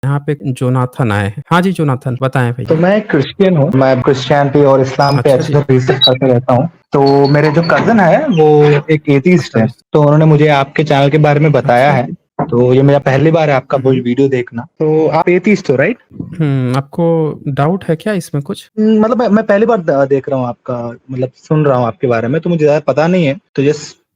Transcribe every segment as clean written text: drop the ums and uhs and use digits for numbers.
यहाँ पे जोनाथन आए हैं। हाँ जी जोनाथन, बताएं तो भैया। मैं एक क्रिश्चियन हूँ। मैं क्रिश्चियनिटी और इस्लाम पे अच्छा अच्छे जी। से रिसर्च करते रहता हूँ। तो मेरे जो कज़न है वो एक एथिस्ट अच्छा है, जी। तो उन्होंने मुझे आपके चैनल के बारे में बताया अच्छा है। जी। तो ये मेरा पहली बार है आपका हुँ, कोई हुँ। वीडियो देखना। तो आप एथिस्ट हो, राइट? आपको डाउट है क्या इसमें कुछ? मतलब मैं पहली बार देख रहा हूँ आपका, मतलब सुन रहा हूँ आपके बारे में, तो मुझे ज़्यादा पता नहीं है। तो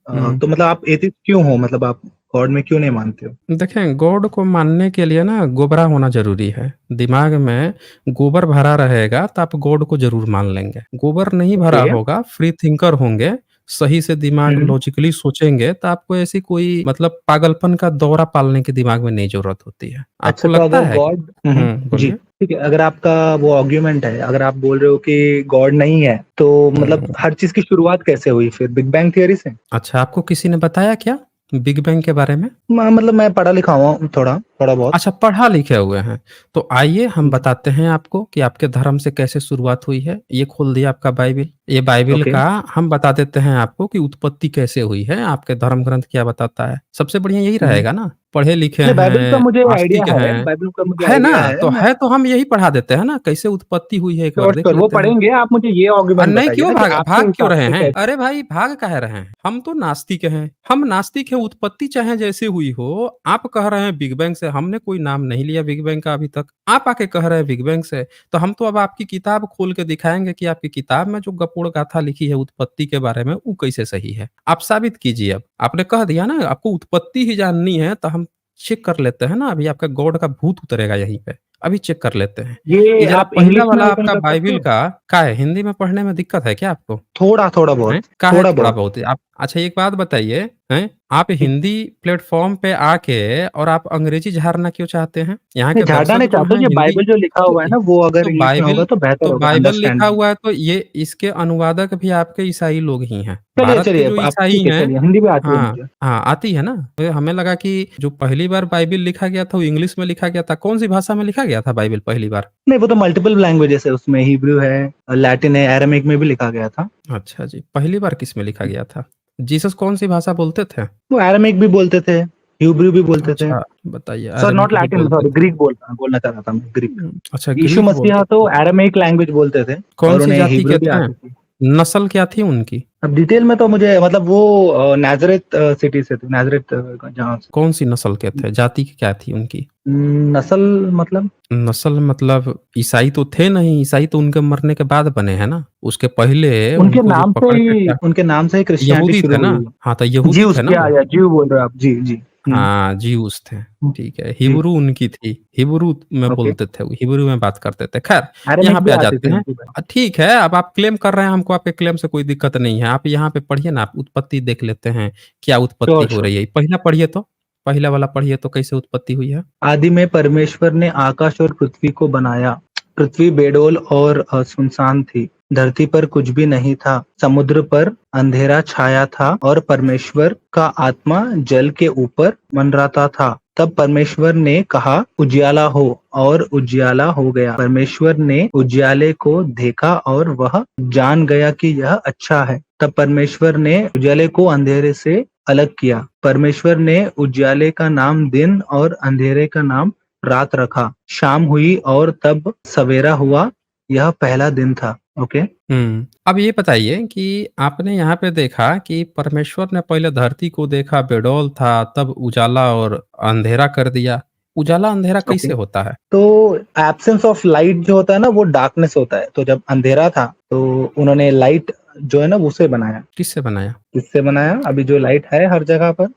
हुँ। तो मतलब आप एथिस्ट क्यों हो? मतलब आप गॉड में क्यों नहीं मानते हो? देखें, गॉड को मानने के लिए ना गोबरा होना ज़रूरी है। दिमाग में गोबर भरा रहेगा तो आप गॉड को ज़रूर मान लेंगे। गोबर नहीं भरा ओके। होगा, फ्री थिंकर होंगे, सही से दिमाग हुँ। लॉजिकली सोचेंगे तो आपको ऐसी कोई मतलब पागलपन का दौरा पालने की दिमाग में नहीं ज़रूरत होती है। अच्छा, आपको तो लगता अगर है क्या? गॉड जी, बोलिए। ठीक है। अगर आपका वो आर्ग्यूमेंट है, अगर आप बोल रहे हो कि गॉड नहीं है, तो मतलब हुँ। हर चीज़ की शुरुआत कैसे हुई फिर? बिग बैंग थियरी से? अच्छा, आपको किसी ने बताया क्या बिग बैंग के बारे में? मतलब मैं पढ़ा लिखा हुआ हूँ थोड़ा, थोड़ा बहुत। अच्छा, पढ़ा लिखे हुए हैं। तो आइए हम जी, बताते हैं आपको कि आपके धर्म से कैसे शुरुआत हुई है। ये खोल दिया आपका बाइबिल। ये बाइबिल ओके। का हम बता देते हैं आपको कि उत्पत्ति कैसे हुई है, आपके धर्म ग्रंथ क्या बताता है। सबसे बढ़िया यही हुँ, हुँ। रहेगा ना, पढ़े लिखे नहीं, बाइबल का हैं, मुझे आइडिया आस्तिक है, हैं। बाइबल का मुझे है आइडिया ना? है। तो मैं है तो हम यही पढ़ा देते हैं ना, कैसे उत्पत्ति हुई है एक बार श्योर, देख श्योर वो लेते हैं। पढ़ेंगे। आप मुझे ये आर्ग्यूमेंट नहीं बताइए क्यों ना कि भाग आपके भाग क्यों हिसाब रहे से हैं? कैसे? अरे भाई भाग काहे रहे हैं? हम तो नास्तिक हैं। हम नास्तिक हैं, उत्पत्ति चाहे जैसी हुई हो। आप कह रहे हैं बिग बैंग से, हमने कोई नाम नहीं लिया बिग बैंग का अभी तक। आप आके कह रहे हैं बिग बैंग से, तो हम तो अब आपकी किताब खोल के दिखाएँगे कि आपकी किताब में जो गपोड़ गाथा लिखी है उत्पत्ति के बारे में, वो कैसे सही है। आप साबित कीजिए अब। आपने कह दिया ना आपको उत्पत्ति ही जाननी है, तो हम चेक कर लेते हैं ना, अभी आपका गॉड का भूत उतरेगा यहीं पे। अभी चेक कर लेते हैं। ये ये जरा आप पहला इंग्लिश में वाला ओपन आपका कर सकते बाइबिल हो? का है? हिंदी में पढ़ने में दिक्कत है क्या आपको? थोड़ा, थोड़ा हैं? बहुत, काहे थोड़ा थोड़ा बहुत। बहुत? आप अच्छा एक बात बताइए, हैं? आप ठीक। हिंदी प्लेटफ़ॉर्म पे आके और आप अंग्रेज़ी झाड़ना क्यों चाहते हैं? यहाँ नहीं, के झाड़ना दर्शक नहीं जो चाहता हूँ, हैं ये हिंदी बाइबल जो लिखा तो हुआ है ना, वो अगर इंग्लिश में होगा तो बेहतर होगा बाइबल लिखा अंडरस्टैंडिंग। हुआ है तो ये इसके अनुवादक भी आपके ईसाई लोग ही हैं। चलिए, भारत के चलिए, जो आप ईसाई ठीक है, हैं चलिए, हिंदी भी आती है हाँ, मुझे। हाँ, आती है ना? तो हमें लगा कि जो पहली बार बाइबिल लिखा गया था वो इंग्लिश में लिखा गया था। कौन-सी भाषा में लिखा गया था बाइबिल पहली बार? नहीं, वो तो मल्टीपल लैंग्वेजेस है, उसमें हिब्रू है, लैटिन है, अरामिक में भी लिखा गया था। अच्छा जी, पहली बार किसमें लिखा गया था? जीसस कौन-सी भाषा बोलते थे? वो अरामिक भी बोलते थे, हिब्रू भी बोलते थे। अच्छा, बताइए सर, नॉट अरेमिक भी लैटिन, बोलते सॉरी, थे। ग्रीक बोलना चाह रहा था मैं, ग्रीक। अच्छा यीशु ग्रीक मसीहा बोलते तो थे। अरामिक लैंग्वेज बोलते थे और कौन-सी उन्हें जाति हिब्रू के भी थे? आती थी। नस्ल क्या थी उनकी? अब डिटेल में तो मुझे, मतलब वो नाज़रेत सिटी से थे, नाज़रेत जहाँ से। कौन-सी नस्ल के थे? जाति क्या थी उनकी? नस्ल मतलब? नस्ल मतलब ईसाई तो थे नहीं, ईसाई तो उनके मरने के बाद बने हैं ना। उसके पहले उनको जो पकड़ के क्या उनके नाम से ही क्रिश्चियनिटी यहूदी थे शुरू ना? हुई हाँ, तो है। यहूदी ज्यूस, थे ना या वो? या ज्यू बोल रहे हो आप? जी, जी। हुँ, हाँ, ज्यूस थे। हुँ, ठीक है, जी, हिब्रू उनकी थी। हिब्रू में ओके। बोलते थे वो, हिब्रू में बात करते थे। ख़ैर, यहाँ अरामिक पे भी आ आती जाते थी हैं। उनकी भाई। ठीक है, अब आप क्लेम कर रहे हैं, हमको आपके क्लेम से कोई दिक्कत नहीं है। आप यहाँ पे पढ़िए ना, आप उत्पत्ति देख लेते हैं, क्या उत्पत्ति श्योर, हो श्योर। रही है। पहला पढ़िए तो, पहला वाला पढ़िए तो कैसे उत्पत्ति हुई है? आदि में परमेश्वर ने आकाश और पृथ्वी को बनाया। पृथ्वी बेडौल और सुनसान थी। धरती पर कुछ भी नहीं था। समुद्र पर अंधेरा छाया था और परमेश्वर का आत्मा जल के ऊपर मंडराता था। तब परमेश्वर ने कहा, उजियाला हो, और उजियाला हो गया। परमेश्वर ने उजियाले को देखा और वह जान गया कि यह अच्छा है। तब परमेश्वर ने उजियाले को अंधेरे से अलग किया। परमेश्वर ने उजियाले का नाम दिन और अंधेरे का नाम रात रखा। शाम हुई और तब सवेरा हुआ। यह पहला दिन था। ओके। अब ये बताइए कि आपने यहाँ पे देखा कि परमेश्वर ने पहले धरती को देखा, बेडौल था, तब उजाला और अंधेरा कर दिया। उजाला-अंधेरा ओके। कैसे होता है? तो एब्सेंस ऑफ लाइट जो होता है ना, वो डार्कनेस होता है। तो जब अंधेरा था तो उन्होंने लाइट जो है ना उसे बनाया। किससे बनाया? किससे बनाया? अभी जो लाइट है हर जगह पर।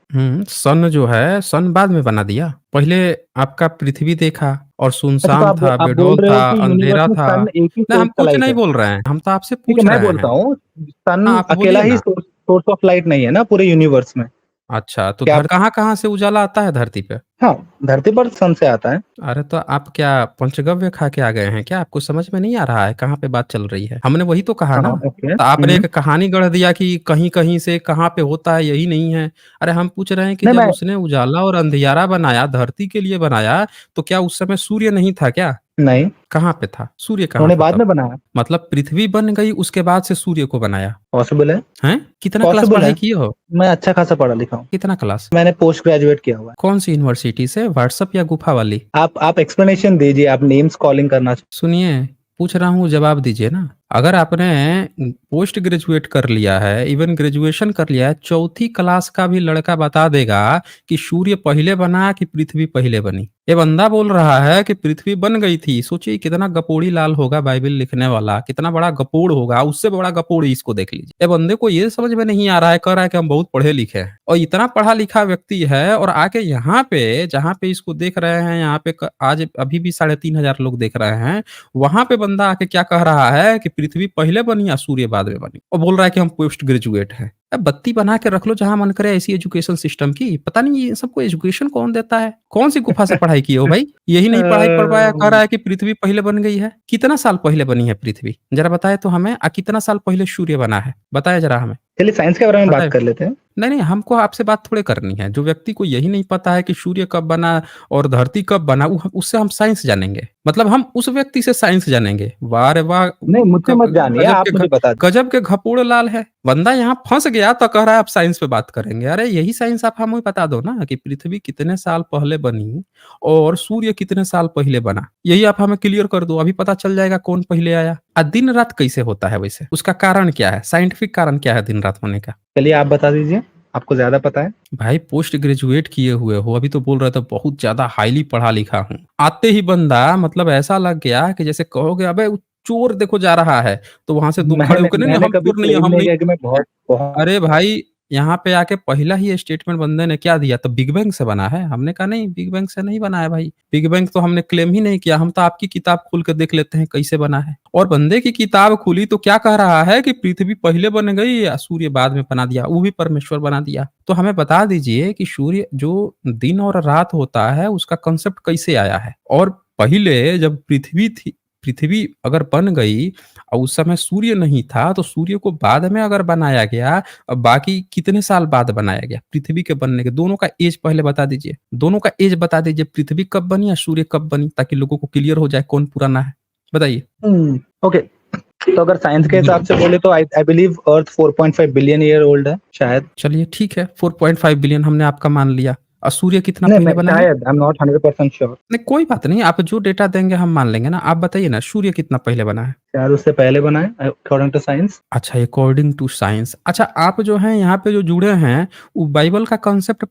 सन जो है, सन बाद में बना दिया। पहले आपका पृथ्वी देखा और अच्छा, तो सुनसान था, आप बोल बेडौल रहे हो था, कि यूनिवर्स अंधेरा में था। सन एक ही नहीं, हम सोर्स का कुछ लाइट नहीं है। बोल रहे हैं, हम तो आपसे ठीक है, पूछ मैं रहे बोलता हैं। हूँ, हाँ, सन आप अकेला बोलिए ही ना। सोर्स सोर्स ऑफ लाइट नहीं है ना पूरे यूनिवर्स में। अच्छा, तो क्या आप? कहाँ-कहाँ से उजाला आता है धरती पे? हाँ, धरती पर सन से आता है। अरे तो आप क्या पंचगव्य खा के आ गए हैं क्या? आपको समझ में नहीं आ रहा है कहाँ पे बात चल रही है? हमने वही तो कहा हाँ, ना। ओके। तो आपने एक कहानी गढ़ दिया कि कहीं-कहीं से कहाँ पे होता है यही नहीं है। अरे हम पूछ रहे हैं कि नहीं, जब मैं उसने उजाला और अंधियारा बनाया, धरती के लिए बनाया, तो क्या उस समय सूर्य नहीं था क्या? नहीं, कहाँ पे था? सूर्य कहाँ उन्होंने था बाद तब? में बनाया। मतलब पृथ्वी बन गई उसके बाद से सूर्य को बनाया। पॉसिबल है, हैं? कितना क्लास पॉसिबल पढ़ाई है। किए हो? मैं अच्छा खासा पढ़ा लिखा हूँ। कितना क्लास? मैंने पोस्ट ग्रेजुएट किया हुआ है। कौन सी यूनिवर्सिटी सिटी से, व्हाट्सएप या गुफा वाली? आप एक्सप्लेनेशन दीजिए, आप नेम्स कॉलिंग करना सुनिए, पूछ रहा हूँ जवाब दीजिए ना। अगर आपने पोस्ट ग्रेजुएट कर लिया है, इवन ग्रेजुएशन कर लिया है, चौथी क्लास का भी लड़का बता देगा कि सूर्य पहले बना कि पृथ्वी पहले बनी। ये बंदा बोल रहा है कि पृथ्वी बन गई थी। सोचिए कितना गपोड़ी लाल होगा बाइबल लिखने वाला, कितना बड़ा गपोड़ होगा, उससे बड़ा गपोड़ी इसको देख लीजिए। ये बंदे को ये समझ में नहीं आ रहा है, कह रहा है कि हम बहुत पढ़े लिखे हैं और इतना पढ़ा लिखा व्यक्ति है और आके यहाँ पे जहाँ पे इसको देख रहे हैं, यहाँ पे आज अभी भी 3,500 लोग देख रहे हैं, वहां पे बंदा आके क्या कह रहा है कि पृथ्वी पहले बनी या सूर्य बाद में बनी, और बोल रहा है कि हम पोस्ट ग्रेजुएट हैं। अब बत्ती बना के रख लो जहां मन करे ऐसी एजुकेशन सिस्टम की। पता नहीं ये सबको एजुकेशन कौन देता है, कौन सी गुफा से पढ़ाई किए हो भाई? यही नहीं पढ़ाई पढ़ पाया, कह रहा है कि पृथ्वी पहले बन गई है। कितना साल पहले बनी है पृथ्वी, जरा बताए तो हमें। कितना साल पहले सूर्य बना है, बताए जरा हमें। चलिए साइंस के बारे में बताए। बात कर लेते हैं। नहीं नहीं, हमको आपसे बात थोड़े करनी है। जो व्यक्ति को यही नहीं पता है कि सूर्य कब बना और धरती कब बना, उससे हम साइंस जानेंगे, मतलब हम उस व्यक्ति से साइंस जानेंगे। वाह रे वाह, नहीं, मुझसे मत जानिए, आप मुझे बता दीजिए। गजब के घपोड़ लाल है बंदा। यहाँ फंस गया तो कह रहा है आप साइंस पे बात करेंगे। अरे यही साइंस आप हमें बता दो ना कि पृथ्वी कितने साल पहले बनी और सूर्य कितने साल पहले बना। यही आप हमें क्लियर कर दो, अभी पता चल जाएगा कौन पहले आया। दिन रात कैसे होता है वैसे, उसका कारण क्या है, साइंटिफिक कारण क्या है दिन रात होने का? चलिए आप बता दीजिए, आपको ज्यादा पता है। भाई पोस्ट ग्रेजुएट किए हुए हो, अभी तो बोल रहे थे बहुत ज्यादा हाईली पढ़ा लिखा हूँ। आते ही बंदा मतलब ऐसा लग गया कि जैसे कहोगे अबे वो चोर देखो जा रहा है, तो वहां से दो खड़े मैंने होकर, नहीं नहीं मैंने हम कभी चोर नहीं है, क्लेम हम नहीं नहीं। किया कि मैं बहुत बहुत अरे भाई, यहाँ पे आके पहला ही स्टेटमेंट बंदे ने क्या दिया, तो बिग बैंग से बना है। हमने कहा नहीं, बिग बैंग से नहीं बना है भाई, बिग बैंग तो हमने क्लेम ही नहीं किया। हम तो आपकी किताब खोल के देख लेते हैं कैसे बना है। और बंदे की किताब खुली तो क्या कह रहा है कि पृथ्वी पहले बन गई या सूर्य बाद में बना दिया, वो भी परमेश्वर बना दिया। तो हमें बता दीजिए कि सूर्य जो दिन और रात होता है उसका कंसेप्ट कैसे आया है। और पहले जब पृथ्वी थी, पृथ्वी अगर बन गई और उस समय सूर्य नहीं था, तो सूर्य को बाद में अगर बनाया गया, बाकी कितने साल बाद बनाया गया पृथ्वी के बनने के? दोनों का एज पहले बता दीजिए, दोनों का एज बता दीजिए, पृथ्वी कब बनी या सूर्य कब बनी, ताकि लोगों को क्लियर हो जाए कौन पुराना है। बताइए। ओके। तो अगर साइंस के हिसाब से बोले तो I believe earth 4.5 billion year old है शायद। चलिए ठीक है, 4.5 बिलियन हमने आपका मान लिया। और सूर्य कितना नहीं, पहले मैं बना है? शायद, आई एम नॉट 100% श्योर। नहीं कोई बात नहीं, आप जो डेटा देंगे हम मान लेंगे ना। आप बताइए ना, सूर्य कितना पहले बना है? शायद उससे पहले बना है अकॉर्डिंग टू साइंस। अच्छा, अकॉर्डिंग टू साइंस। अच्छा, आप जो हैं यहाँ पे जो जुड़े हैं, वो बाइबल का कंसेप्ट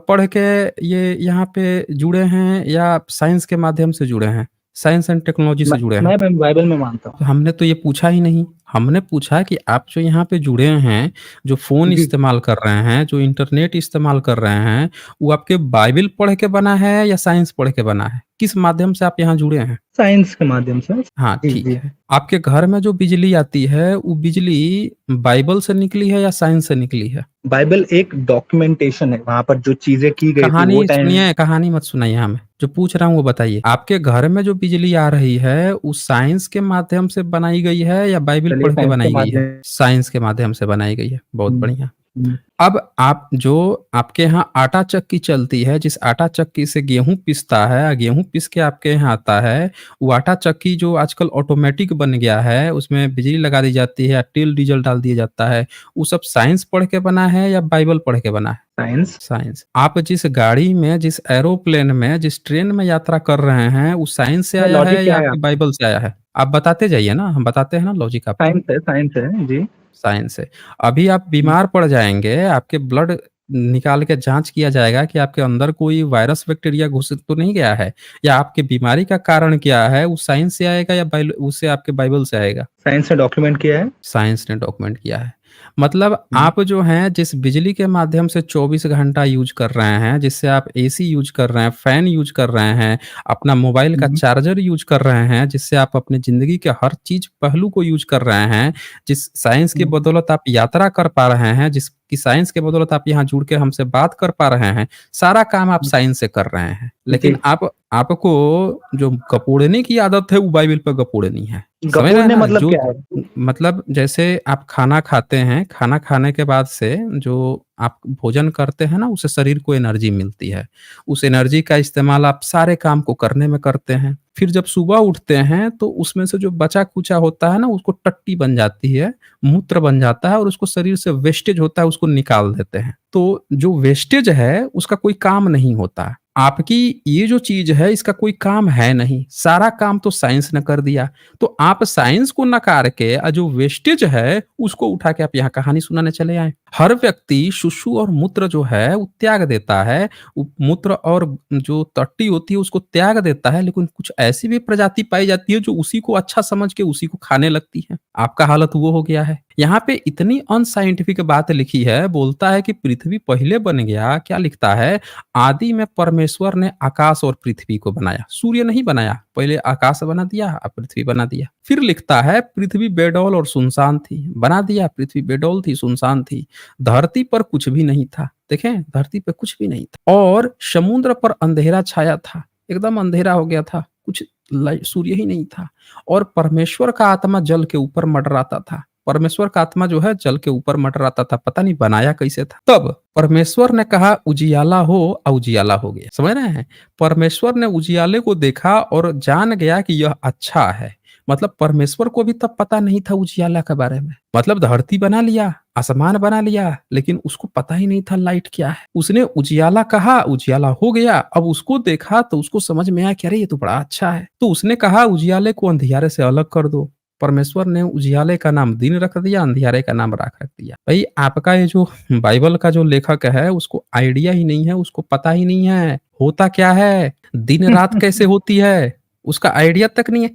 पढ़ के ये यहाँ पे जुड़े हैं या साइंस के माध्यम से जुड़े हैं, साइंस एंड टेक्नोलॉजी से जुड़े हैं? मैं बाइबल में मानता हूँ। तो हमने तो ये पूछा ही नहीं। हमने पूछा कि आप जो यहाँ पे जुड़े हैं, जो फ़ोन जी, इस्तेमाल कर रहे हैं, जो इंटरनेट इस्तेमाल कर रहे हैं, वो आपके बाइबल पढ़ के बना है या साइंस पढ़ के बना है? किस माध्यम से आप यहाँ जुड़े हैं? साइंस के माध्यम से। हाँ, जी ठीक जी। है। आपके घर में जो बिजली आती है, वो बिजली बाइबल से निकली है या साइंस से निकली है? बाइबल एक डॉक्यूमेंटेशन है, वहां पर जो चीजें की गई थी वो कहानी टाइम। सुनिए, कहानी मत सुनाइए हमें। जो पूछ रहा हूँ वो बताइए। आपके घर में जो बिजली आ रही है, वो साइंस के माध्यम से बनाई गई है या बाइबल चलिए पढ़ के साइंस के बनाई गई है? माध्यम। साइंस के माध्यम से बनाई गई है। बहुत हम्म, बढ़िया। हम्म। अब आप जो आपके यहाँ आटा चक्की चलती है, जिस आटा चक्की से गेहूं पिसता है, गेहूं पिस के आपके यहाँ आता है, वो आटा चक्की जो आजकल ऑटोमेटिक बन गया है, उसमें बिजली लगा दी जाती है, तेल डीजल डाल दिया जाता है, वो सब साइंस पढ़ के बना है या बाइबल पढ़ के बना है? साइंस। साइंस। आप जिस गाड़ी में, जिस एरोप्लेन में, जिस ट्रेन में यात्रा कर रहे हैं, वो साइंस से आया लॉजिक है क्या या है आपकी आपका? बाइबल से आया है? आप बताते जाइए ना, हम बताते हैं ना लॉजिक आपका। साइंस है जी। साइंस है। अभी आप बीमार पड़ जाएँगे, आपके ब्लड निकाल के जाँच किया जाएगा कि आपके अंदर कोई वायरस, बैक्टीरिया घुस तो नहीं गया है, या आपकी बीमारी का कारण क्या है, वो साइंस से आएगा या उससे आपके बाइबल से आएगा? साइंस ने डॉक्यूमेंट किया है। साइंस ने डॉक्यूमेंट किया है। मतलब हम्म, आप जो हैं, जिस बिजली के माध्यम से 24 घंटा यूज़ कर रहे हैं, जिससे आप एसी यूज़ कर रहे हैं, फैन यूज़ कर रहे हैं, अपना मोबाइल का हम्म, चार्जर यूज़ कर रहे हैं, जिससे आप अपनी ज़िंदगी के हर चीज़ पहलू को यूज़ कर रहे हैं, जिस साइंस की हम्म, बदौलत आप यात्रा कर पा रहे हैं, जिसकी साइंस की बदौलत आप यहाँ जुड़ के हमसे बात कर पा रहे हैं, सारा काम आप साइंस से कर रहे हैं। लेकिन जी। आपको जो गपोड़ने की आदत है, वो बाइबल पे गपोड़नी है। समझ रहे हैं गपोड़ने ना? मतलब जो क्या है? मतलब जैसे आप खाना खाते हैं, खाना खाने के बाद से जो आप भोजन करते हैं ना, उससे शरीर को एनर्जी मिलती है। उस एनर्जी का इस्तेमाल आप सारे काम को करने में करते हैं। फिर जब सुबह उठते हैं, तो उसमें से जो बचा-खुचा होता है ना, उसको टट्टी बन जाती है, मूत्र बन जाता है और उसको शरीर से वेस्टेज होता है, उसको निकाल देते हैं। तो जो वेस्टेज है, उसका कोई काम नहीं होता। आपकी ये जो चीज़ है इसका कोई काम है नहीं, सारा काम तो साइंस ने कर दिया। तो आप साइंस को नकार के जो वेस्टेज है उसको उठा के आप यहाँ कहानी सुनाने चले आए। हर व्यक्ति शुशु और मूत्र जो है वो त्याग देता है, मूत्र और जो टट्टी होती है उसको त्याग देता है, लेकिन कुछ ऐसी भी प्रजाति पाई जाती है जो उसी को अच्छा समझ के उसी को खाने लगती है। आपका हालत वो हो गया है। यहाँ पे इतनी अनसाइंटिफिक बात लिखी है, बोलता है कि पृथ्वी पहले बन गया, क्या लिखता है, आदि में परमेश्वर ने आकाश और पृथ्वी को बनाया, सूर्य नहीं बनाया, पहले आकाश बना दिया अब पृथ्वी बना दिया। फिर लिखता है पृथ्वी बेडौल और सुनसान थी, बना दिया, पृथ्वी बेडौल थी, सुनसान थी, धरती पर कुछ भी नहीं था। देखें, धरती पर कुछ भी नहीं था, और समुद्र पर अंधेरा छाया था, एकदम अंधेरा हो गया था, कुछ सूर्य ही नहीं था। और परमेश्वर का आत्मा जल के ऊपर मंडराता था, परमेश्वर का आत्मा जो है जल के ऊपर मंडराता था, पता नहीं बनाया कैसे था। तब परमेश्वर ने कहा उजियाला हो, और उजियाला हो गया। समझ रहे हैं, परमेश्वर ने उजियाले को देखा और जान गया कि यह अच्छा है। मतलब परमेश्वर को भी तब पता नहीं था उजियाला के बारे में। मतलब धरती बना लिया, आसमान बना लिया, लेकिन उसको पता ही नहीं था लाइट क्या है। उसने उजियाला कहा, उजियाला हो गया। अब उसको देखा तो उसको समझ में आया कि अरे ये तो बड़ा अच्छा है। तो उसने कहा उजियाले को अंधियारे से अलग कर दो। परमेश्वर ने उजियाले का नाम दिन रख दिया, अंधियारे का नाम रात रख दिया। भाई आपका ये जो बाइबल का जो लेखक है उसको आइडिया ही नहीं है, उसको पता ही नहीं है होता क्या है, दिन रात कैसे होती है, उसका आइडिया तक नहीं है।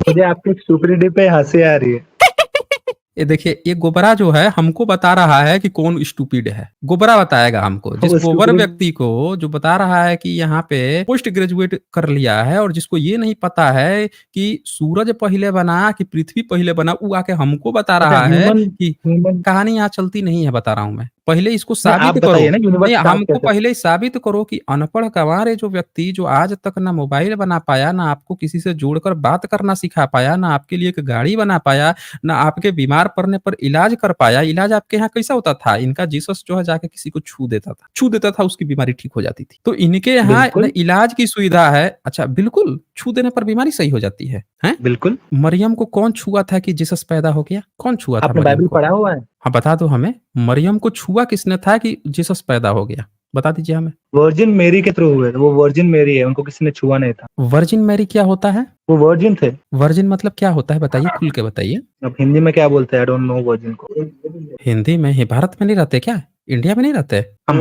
मुझे आपकी स्टुपिडिटी पे हंसी आ रही है। ये देखिए, ये गोबरा जो है हमको बता रहा है कि कौन स्टूपिड है। गोबरा बताएगा हमको, जिस वो गोबर स्टुपिड व्यक्ति को जो बता रहा है कि यहाँ पे पोस्ट ग्रेजुएट कर लिया है और जिसको ये नहीं पता है कि सूरज पहले बना कि पृथ्वी पहले बना, वो आके हमको बता अच्छा रहा है ह्यूमन कि ह्यूमन कहानी यहाँ चलती नहीं है, बता रहा हूँ मैं। पहले इसको नहीं, आप साबित करो। बताइए ना यूनिवर्स नहीं, स्टार्ट हमको कैसे हुआ? पहले ही साबित करो कि अनपढ़ गंवार जो व्यक्ति जो आज तक ना मोबाइल बना पाया, ना आपको किसी से जोड़कर बात करना सिखा पाया, ना आपके लिए एक गाड़ी बना पाया, ना आपके बीमार पड़ने पर इलाज कर पाया। इलाज आपके यहाँ कैसा होता था? इनका जीसस जो है जाके किसी को छू देता था, छू देता था, उसकी बीमारी ठीक हो जाती थी। तो इनके यहाँ न बिल्कुल, इलाज की सुविधा है। अच्छा, बिल्कुल, छू देने पर बीमारी सही हो जाती है, हैं? बिल्कुल। मरियम को कौन छुआ था कि जीसस पैदा हो गया? कौन छुआ था आपने मरियम बाइबल को? पढ़ा हुआ है? हाँ, बता दो हमें, मरियम को छुआ किसने था कि जीसस पैदा हो गया? बता दीजिए हमें। वर्जिन मेरी के थ्रू हुए थे, वो वर्जिन मेरी है, उनको किसी ने छुआ नहीं था। वर्जिन मैरी क्या होता है? वो वर्जिन थे। वर्जिन मतलब क्या होता है बताइए, खुल के बताइए। अब हिंदी में क्या बोलते हैं, आई डोंट नो वर्जिन को। हिंदी में ही, भारत में नहीं रहते क्या? इंडिया में नहीं रहते? हम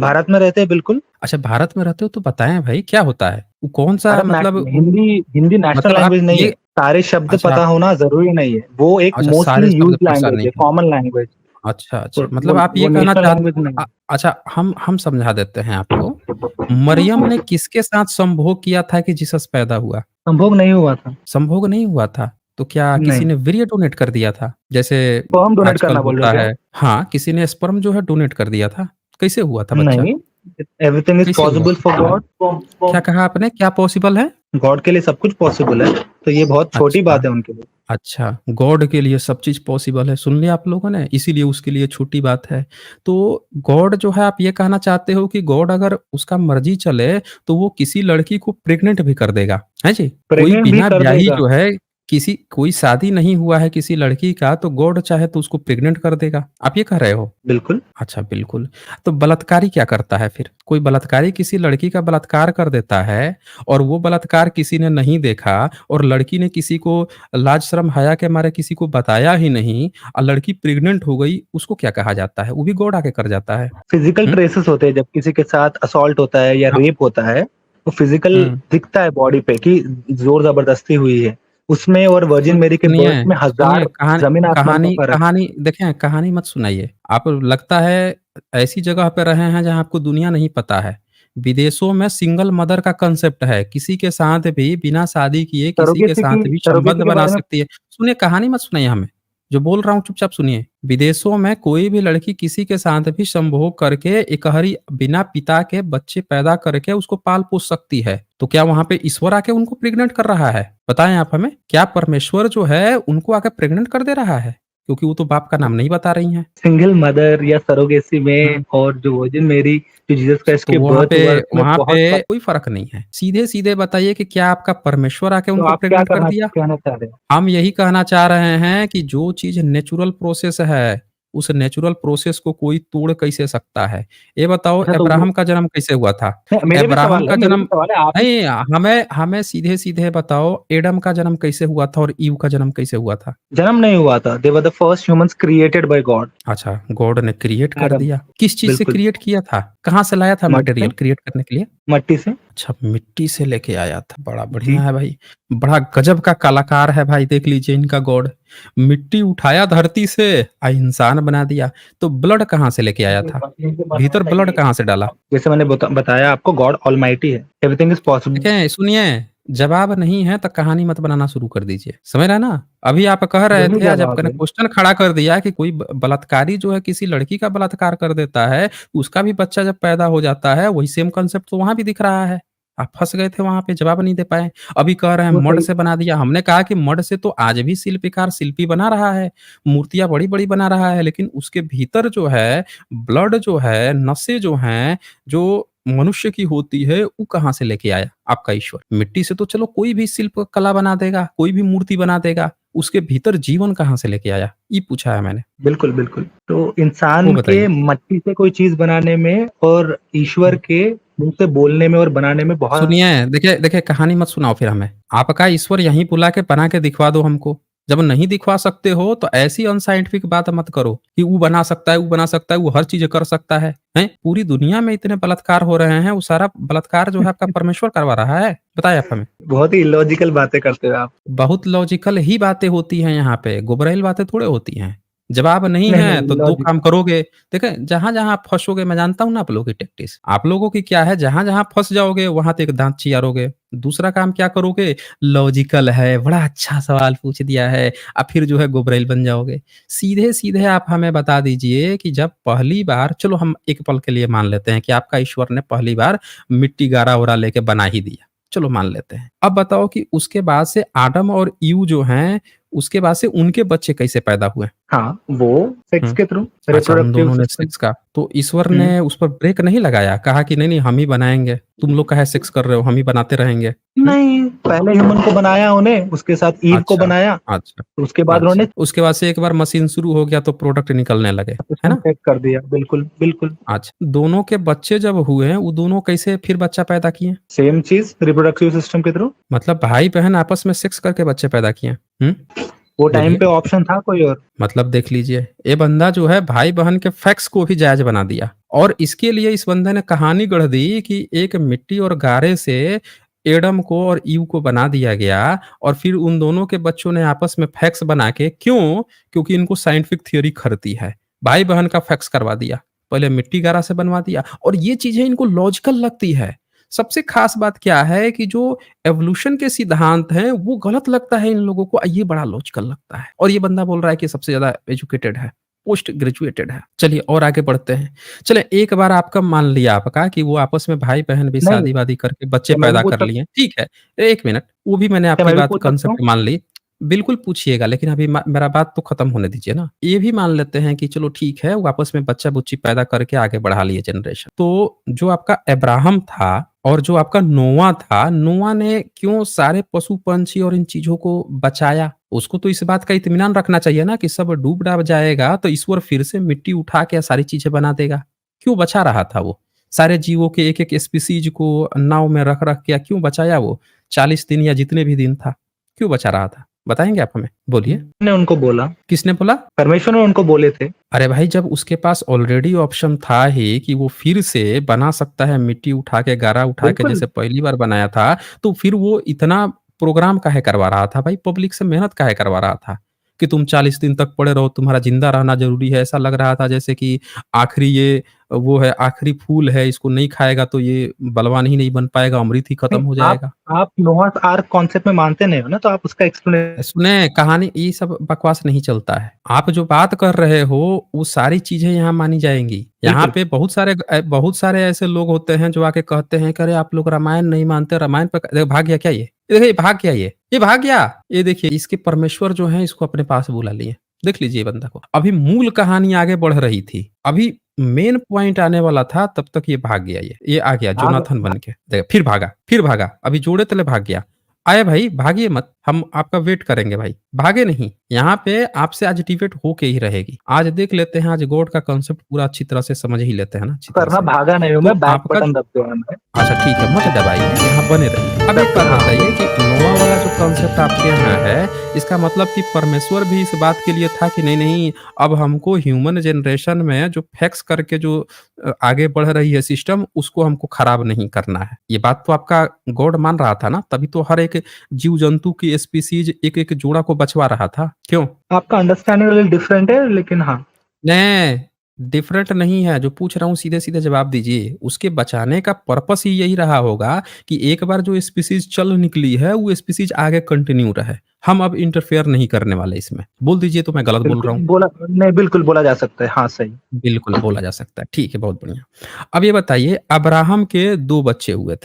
भारत में रहते हैं, बिल्कुल। अच्छा, भारत में रहते हो तो बताएं भाई क्या होता है? वो कौन-सा भारत मतलब हिंदी हिंदी नेशनल मतलब आप लैंग्वेज नहीं है। ये सारे शब्द अच्छा, पता होना जरूरी नहीं है, वो एक अच्छा सारे मोस्टली शब्द यूज पता लैंग्वेज नहीं है, है। Common language. अच्छा, वो अच्छा, मतलब वो, आप ये वो कहना नेशनल चाहते लैंग्वेज नहीं है। अच्छा, हम समझा देते हैं आपको। मरियम ने किसके साथ संभोग किया था कि जीसस पैदा हुआ? संभोग नहीं हुआ था। संभोग नहीं हुआ था, तो क्या किसी नहीं, ने वीर्य डोनेट कर दिया था? जैसे स्पर्म डोनेट आजकल करना बोल रहे हो होता क्या? है। हाँ, किसी ने स्पर्म जो है डोनेट कर दिया था। कैसे हुआ था बच्चा? नहीं, एवरीथिंग इज कैसे हुआ पॉसिबल था? फॉर क्या गॉड। कहा आपने? क्या पॉसिबल है? गॉड के लिए सब कुछ पॉसिबल है, तो ये बहुत छोटी अच्छा, बात है उनके लिए। अच्छा, गॉड के लिए सब चीज़ पॉसिबल है। सुन लिया आप लोगों ने? इसीलिए उसके लिए छोटी बात है। तो गॉड जो है, आप ये कहना चाहते हो कि गॉड अगर उसका मर्ज़ी चले, तो वो किसी लड़की को प्रेग्नेंट भी कर देगा, हैं जी? कोई प्रेग्नेंट भी बिना कर ब्याही देगा। जो है, किसी कोई शादी नहीं हुआ है किसी लड़की का, तो गॉड चाहे तो उसको प्रेग्नेंट कर देगा। आप ये कह रहे हो? बिल्कुल। अच्छा, बिल्कुल। तो बलात्कारी क्या करता है फिर? कोई बलात्कारी किसी लड़की का बलात्कार कर देता है और वो बलात्कार किसी ने नहीं देखा और लड़की ने किसी को लाज शर्म हया के मारे किसी को बताया ही नहीं और लड़की प्रेग्नेंट हो गई, उसको क्या कहा जाता है? वो भी गॉड आके कर जाता है। फिजिकल हुँ? ट्रेसेस होते हैं, जब किसी के साथ असॉल्ट होता है या हाँ, रेप होता है, तो फिजिकल हुँ। दिखता है बॉडी पे कि जोर जबरदस्ती हुई है उसमें, और वर्जिन मेरी के सुनिए, बर्थ में सुनिए, हजार कहानी जमीन आसमान का कहानी फर्क है। कहानी देखें, कहानी मत सुनाइए। आप लगता है ऐसी जगह पे रहे हैं जहाँ आपको दुनिया नहीं पता है। विदेशों में सिंगल मदर का कांसेप्ट है। किसी के साथ भी बिना शादी किए किसी के सरोगेसी की साथ भी संबंध सरोगेसी के बना बारे में। सकती है। सुनिए, कहानी मत सुनाइए हमें। जो बोल रहा हूँ चुपचाप सुनिए। विदेशों में कोई भी लड़की किसी के साथ भी संभोग करके इकहरी बिना पिता के बच्चे पैदा करके उसको पाल-पोस सकती है। तो क्या वहाँ पे ईश्वर आके उनको प्रेग्नेंट कर रहा है? बताएँ आप हमें। क्या परमेश्वर जो है उनको आके प्रेग्नेंट कर दे रहा है? क्योंकि वो तो बाप का नाम नहीं बता रही हैं। सिंगल मदर या सरोगेसी में हुँ। और जो वर्जिन मेरी, जो जीसस क्राइस्ट तो के बर्थ वर्थ में वहाँ बहुत पे फर्क। कोई फ़र्क नहीं है। सीधे-सीधे बताइए कि क्या आपका परमेश्वर आके तो उनको आप क्या प्रेग्नेंट कर करना दिया? कहना चाह रहे हैं? हम यही कहना चाह रहे हैं कि जो चीज़ नेचुरल प्रोसेस है, उस नेचुरल प्रोसेस को कोई तोड़ कैसे सकता है? ये बताओ अच्छा तो वो अब्राहम का जन्म कैसे हुआ था? नहीं, अब्राहम का मेरे भी जन्म सवाल है आप ही। नहीं, हमें हमें सीधे-सीधे बताओ एडम का जन्म कैसे हुआ था और ईव का जन्म कैसे हुआ था? जन्म नहीं हुआ था, they were the first humans created by God. अच्छा, गॉड ने क्रिएट कर एडम, दिया। किस चीज़ से बिल्कुल। क्रिएट किया था? कहाँ से लाया था मड से, मटेरियल क्रिएट करने के लिए? मट्टी से। अच्छा, मिट्टी से लेके आया था। बड़ा बढ़िया जी। है भाई। बड़ा गज़ब का कलाकार है भाई, देख लीजिए इनका गॉड। मिट्टी उठाया धरती से इंसान बना दिया। तो ब्लड कहाँ से लेके आया था? भीतर ब्लड कहाँ से डाला? जैसे मैंने बताया आपको, गॉड ऑलमाइटी है, एवरीथिंग इज पॉसिबल। देखें, सुनिए, जवाब नहीं है तो कहानी मत बनाना शुरू कर दीजिए। समझ रहे हैं ना? अभी आप कह रहे यही थे, आज जवाब आपने है। क्वेश्चन खड़ा कर दिया कि कोई बलात्कारी जो है किसी लड़की का बलात्कार कर देता है, उसका भी बच्चा जब पैदा हो जाता है, वही सेम कांसेप्ट तो वहाँ भी दिख रहा है। आप फँस गए थे वहाँ पे, जवाब नहीं दे पाए। अभी कह रहे हैं वो मड सही। से बना दिया। हमने कहा कि मड से तो आज भी शिल्पकार शिल्पी बना रहा है, मूर्तियाँ बड़ी-बड़ी बना रहा है, लेकिन उसके भीतर जो है, ब्लड जो है, नसें जो हैं, जो मनुष्य की होती है, वो कहाँ से लेके आया आपका ईश्वर? मिट्टी से तो चलो कोई भी शिल्प कला बना देगा, कोई भी मूर्ति बना देगा, उसके भीतर जीवन कहाँ से लेके आया? ये पूछा है मैंने। बिल्कुल, बिल्कुल। तो वो इंसान के बताइए। मट्टी से कोई चीज़ बनाने में और ईश्वर हुँ। के मुँह से बोलने में और बनाने में बहुत। सुनिए, देखिए देखिए कहानी मत सुनाओ फिर हमें। आपका ईश्वर यहीं बुला के बना के दिखवा दो हमको। जब नहीं दिखवा सकते हो तो ऐसी अनसाइंटिफिक बात मत करो कि वो बना सकता है, वो बना सकता है, वो हर चीज़ कर सकता है। हैं? पूरी दुनिया में इतने बलात्कार हो रहे हैं, वो सारा बलात्कार जो है आपका परमेश्वर करवा रहा है। बताइए आप हमें। बहुत ही इलॉजिकल बातें करते हो आप। बहुत लॉजिकल ही बातें होती हैं यहाँ पे, गुबरैल बातें थोड़े होती हैं। जवाब नहीं नहीं, है नहीं, तो 2 काम लॉजिकल। करोगे। देखें, जहाँ-जहाँ आप फँसोगे मैं जानता हूँ ना आप लोगों की टैक्टिस। आप लोगों की क्या है, जहाँ-जहाँ फँस जाओगे वहाँ तो एक दाँत चियारोगे। दूसरा काम क्या करोगे, लॉजिकल है, बड़ा अच्छा सवाल पूछ दिया है, अब फिर जो है गुबरैल बन जाओगे। सीधे-सीधे आप हमें बता दीजिए कि जब पहली बार, चलो हम एक पल के लिए मान लेते हैं कि आपका ईश्वर ने पहली बार मिट्टी गारा-वारा लेके बना ही दिया। चलो मान लेते हैं। अब बताओ कि उसके बाद से आदम और ईव जो हैं, उसके बाद से उनके बच्चे कैसे पैदा हुए? हाँ, वो सेक्स हुँ। के थ्रू, अच्छा, उन रिप्रोडक्टिव दोनों ने सिस्टम। सेक्स का, तो ईश्वर हुँ। ने उस पर ब्रेक नहीं लगाया? कहा कि नहीं-नहीं हम ही बनाएँगे, तुम लोग काहे सेक्स कर रहे हो, हम ही बनाते रहेंगे? हुँ? नहीं, पहले ह्यूमन को बनाया उन्हें, उसके साथ ईव को अच्छा, बनाया, अच्छा, तो उसके बाद उन्होंने अच्छा। उसके बाद से एक बार मशीन शुरू हो गया तो प्रोडक्ट निकलने लगे, है सिस्टम ना? सेट कर दिया। बिल्कुल, बिल्कुल। अच्छा, दोनों के बच्चे जब हुए, वो दोनों कैसे फिर बच्चा पैदा किए? सेम चीज़ रिप्रोडक्टिव सिस्टम के थ्रू। मतलब भाई-बहन आपस में सेक्स करके बच्चे पैदा किए? हुँ? वो टाइम बोलिए। पे ऑप्शन था कोई और? मतलब देख लीजिए, ये बंदा जो है भाई-बहन के फैक्स को भी जायज़ बना दिया और इसके लिए इस बंदे ने कहानी गढ़ दी कि एक मिट्टी और गारे से एडम को और ईव को बना दिया गया और फिर उन दोनों के बच्चों ने आपस में फैक्स बना के, क्यों? क्योंकि इनको साइंटिफिक थ्योरी खरती है। भाई-बहन का फैक्स करवा दिया, पहले मिट्टी-गारा से बनवा दिया और ये चीज़ें इनको लॉजिकल लगती है। सबसे ख़ास बात क्या है कि जो एवोल्यूशन के सिद्धांत हैं, वो गलत लगता है इन लोगों को, ये बड़ा लॉजिकल लगता है और ये बंदा बोल रहा है कि सबसे ज़्यादा एजुकेटेड है, पोस्ट ग्रेजुएटेड है। चलिए और आगे बढ़ते हैं। चलिए एक बार आपका मान लिया आपका कि वो आपस में भाई-बहन भी नहीं, शादी-वादी करके बच्चे क्या मैं भी पैदा पूछ कर सकता लिए, ठीक है। 1 मिनट, वो भी मैंने क्या आपकी मैं भी बात पूछ सकता हूँ? कांसेप्ट मान ली। बिल्कुल पूछिएगा, लेकिन अभी मेरा बात तो खत्म होने दीजिए ना। ये भी मान लेते हैं कि चलो ठीक है, वो आपस में बच्चा-बुच्ची पैदा करके आगे बढ़ा लिए जनरेशन। तो जो आपका अब्राहम था और जो आपका नोआ था, नोआ ने क्यों सारे पशु-पंछी और इन चीज़ों को बचाया? उसको तो इस बात का इत्मीनान रखना चाहिए ना कि सब डूब-डाब जाएगा तो ईश्वर फिर से मिट्टी उठा के सारी चीज़ें बना देगा। क्यों बचा रहा था वो? सारे जीवों के एक-एक स्पीशीज़ को नाव में रख-रख के क्यों बचाया वो? 40 दिन या जितने भी दिन था, क्यों बचा रहा था? बताएँगे आप हमें? बोलिए। ने उनको बोला, किसने बोला? परमेश्वर ने उनको बोले थे। अरे भाई, जब उसके पास ऑलरेडी ऑप्शन था ही कि वो फिर से बना सकता है मिट्टी उठा के, गारा उठा के बिल्कुल। जैसे पहली बार बनाया था, तो फिर वो इतना प्रोग्राम काहे करवा रहा था भाई? पब्लिक से मेहनत काहे करवा रहा था? कि तुम 40 दिन तक पड़े रहो, तुम्हारा ज़िंदा रहना ज़रूरी है। ऐसा लग रहा था जैसे कि आखिरी ये वो है, आखिरी फूल है, इसको नहीं खाएगा तो ये बलवान ही नहीं बन पाएगा, अमृत ही खत्म नहीं, हो आप जाएगा। आप नोआह आर्क कॉन्सेप्ट में मानते नहीं हो ना, तो आप उसका एक्सप्लेनेशन। सुने, कहानी ये सब बकवास नहीं चलता है। आप जो बात कर रहे हो, वो सारी चीज़ें यहाँ मानी जाएँगी। यहाँ बिल्कुल। पे बहुत सारे ऐसे लोग होते हैं जो आके कहते हैं कि अरे आप लोग रामायण नहीं मानते, रामायण पे देखो भाग गया क्या ये? ये देखिए भाग गया ये। ये भाग गया। ये देखिए इसके परमेश्वर जो हैं इसको अपने पास बुला लिए। देख लीजिए बंदा को। अभी मूल कहानी आगे बढ़ रही थी। अभी मेन पॉइंट आने वाला था तब तक ये भाग गया ये। ये आ गया भाग जोनाथन बन के। देखिए फिर भागा, अभी जोड़े तले भाग गया। आए भाई, भागिए मत, हम आपका वेट करेंगे भाई, भागे नहीं। यहाँ पे आपसे आज डिबेट होके ही रहेगी। आज देख लेते हैं, आज गॉड का कॉन्सेप्ट पूरा अच्छी तरह से समझ ही लेते हैं ना अच्छी तरह करना, से। भागा नहीं हूँ तो मैं, बैक आपका बटन जो दब गया है मैं। अच्छा ठीक है, मत दबाइए, यहाँ बने रहिए। अब एक बात हाँ, बताइए कि नोआ वाला जो कॉन्सेप्ट आपके यहाँ है, इसका मतलब कि परमेश्वर भी इस बात के लिए था कि नहीं-नहीं, अब हमको ह्यूमन जनरेशन में जो फैक्स करके जो आगे बढ़ रही है सिस्टम, उसको हमको खराब नहीं करना है। ये बात तो आपका गॉड मान रहा था ना, तभी तो हर एक जीव-जंतु की स्पीशीज़ एक-एक जोड़ा को बचवा रहा था। क्यों? आपका अंडरस्टैंडिंग डिफरेंट है, लेकिन हाँ। नहीं, डिफरेंट नहीं है, जो पूछ रहा हूँ सीधे-सीधे जवाब दीजिए। उसके बचाने का पर्पस ही यही रहा होगा कि एक बार जो स्पीशीज़ चल निकली है, वो स्पीशीज़ आगे कंटिन्यू रहे। हम अब इंटरफेयर नहीं करने वाले इसमें। बोल दीजिए तो मैं गलत बोल बिल्कुल रहा हूँ। बोला नहीं, बिल्कुल बोला जा सकता है। हाँ, सही। बिल्कुल बोला जा सकता है। ठीक है, बहुत बढ़िया। अब ये बताइए, अब्राहम के 2 बच्चे हुए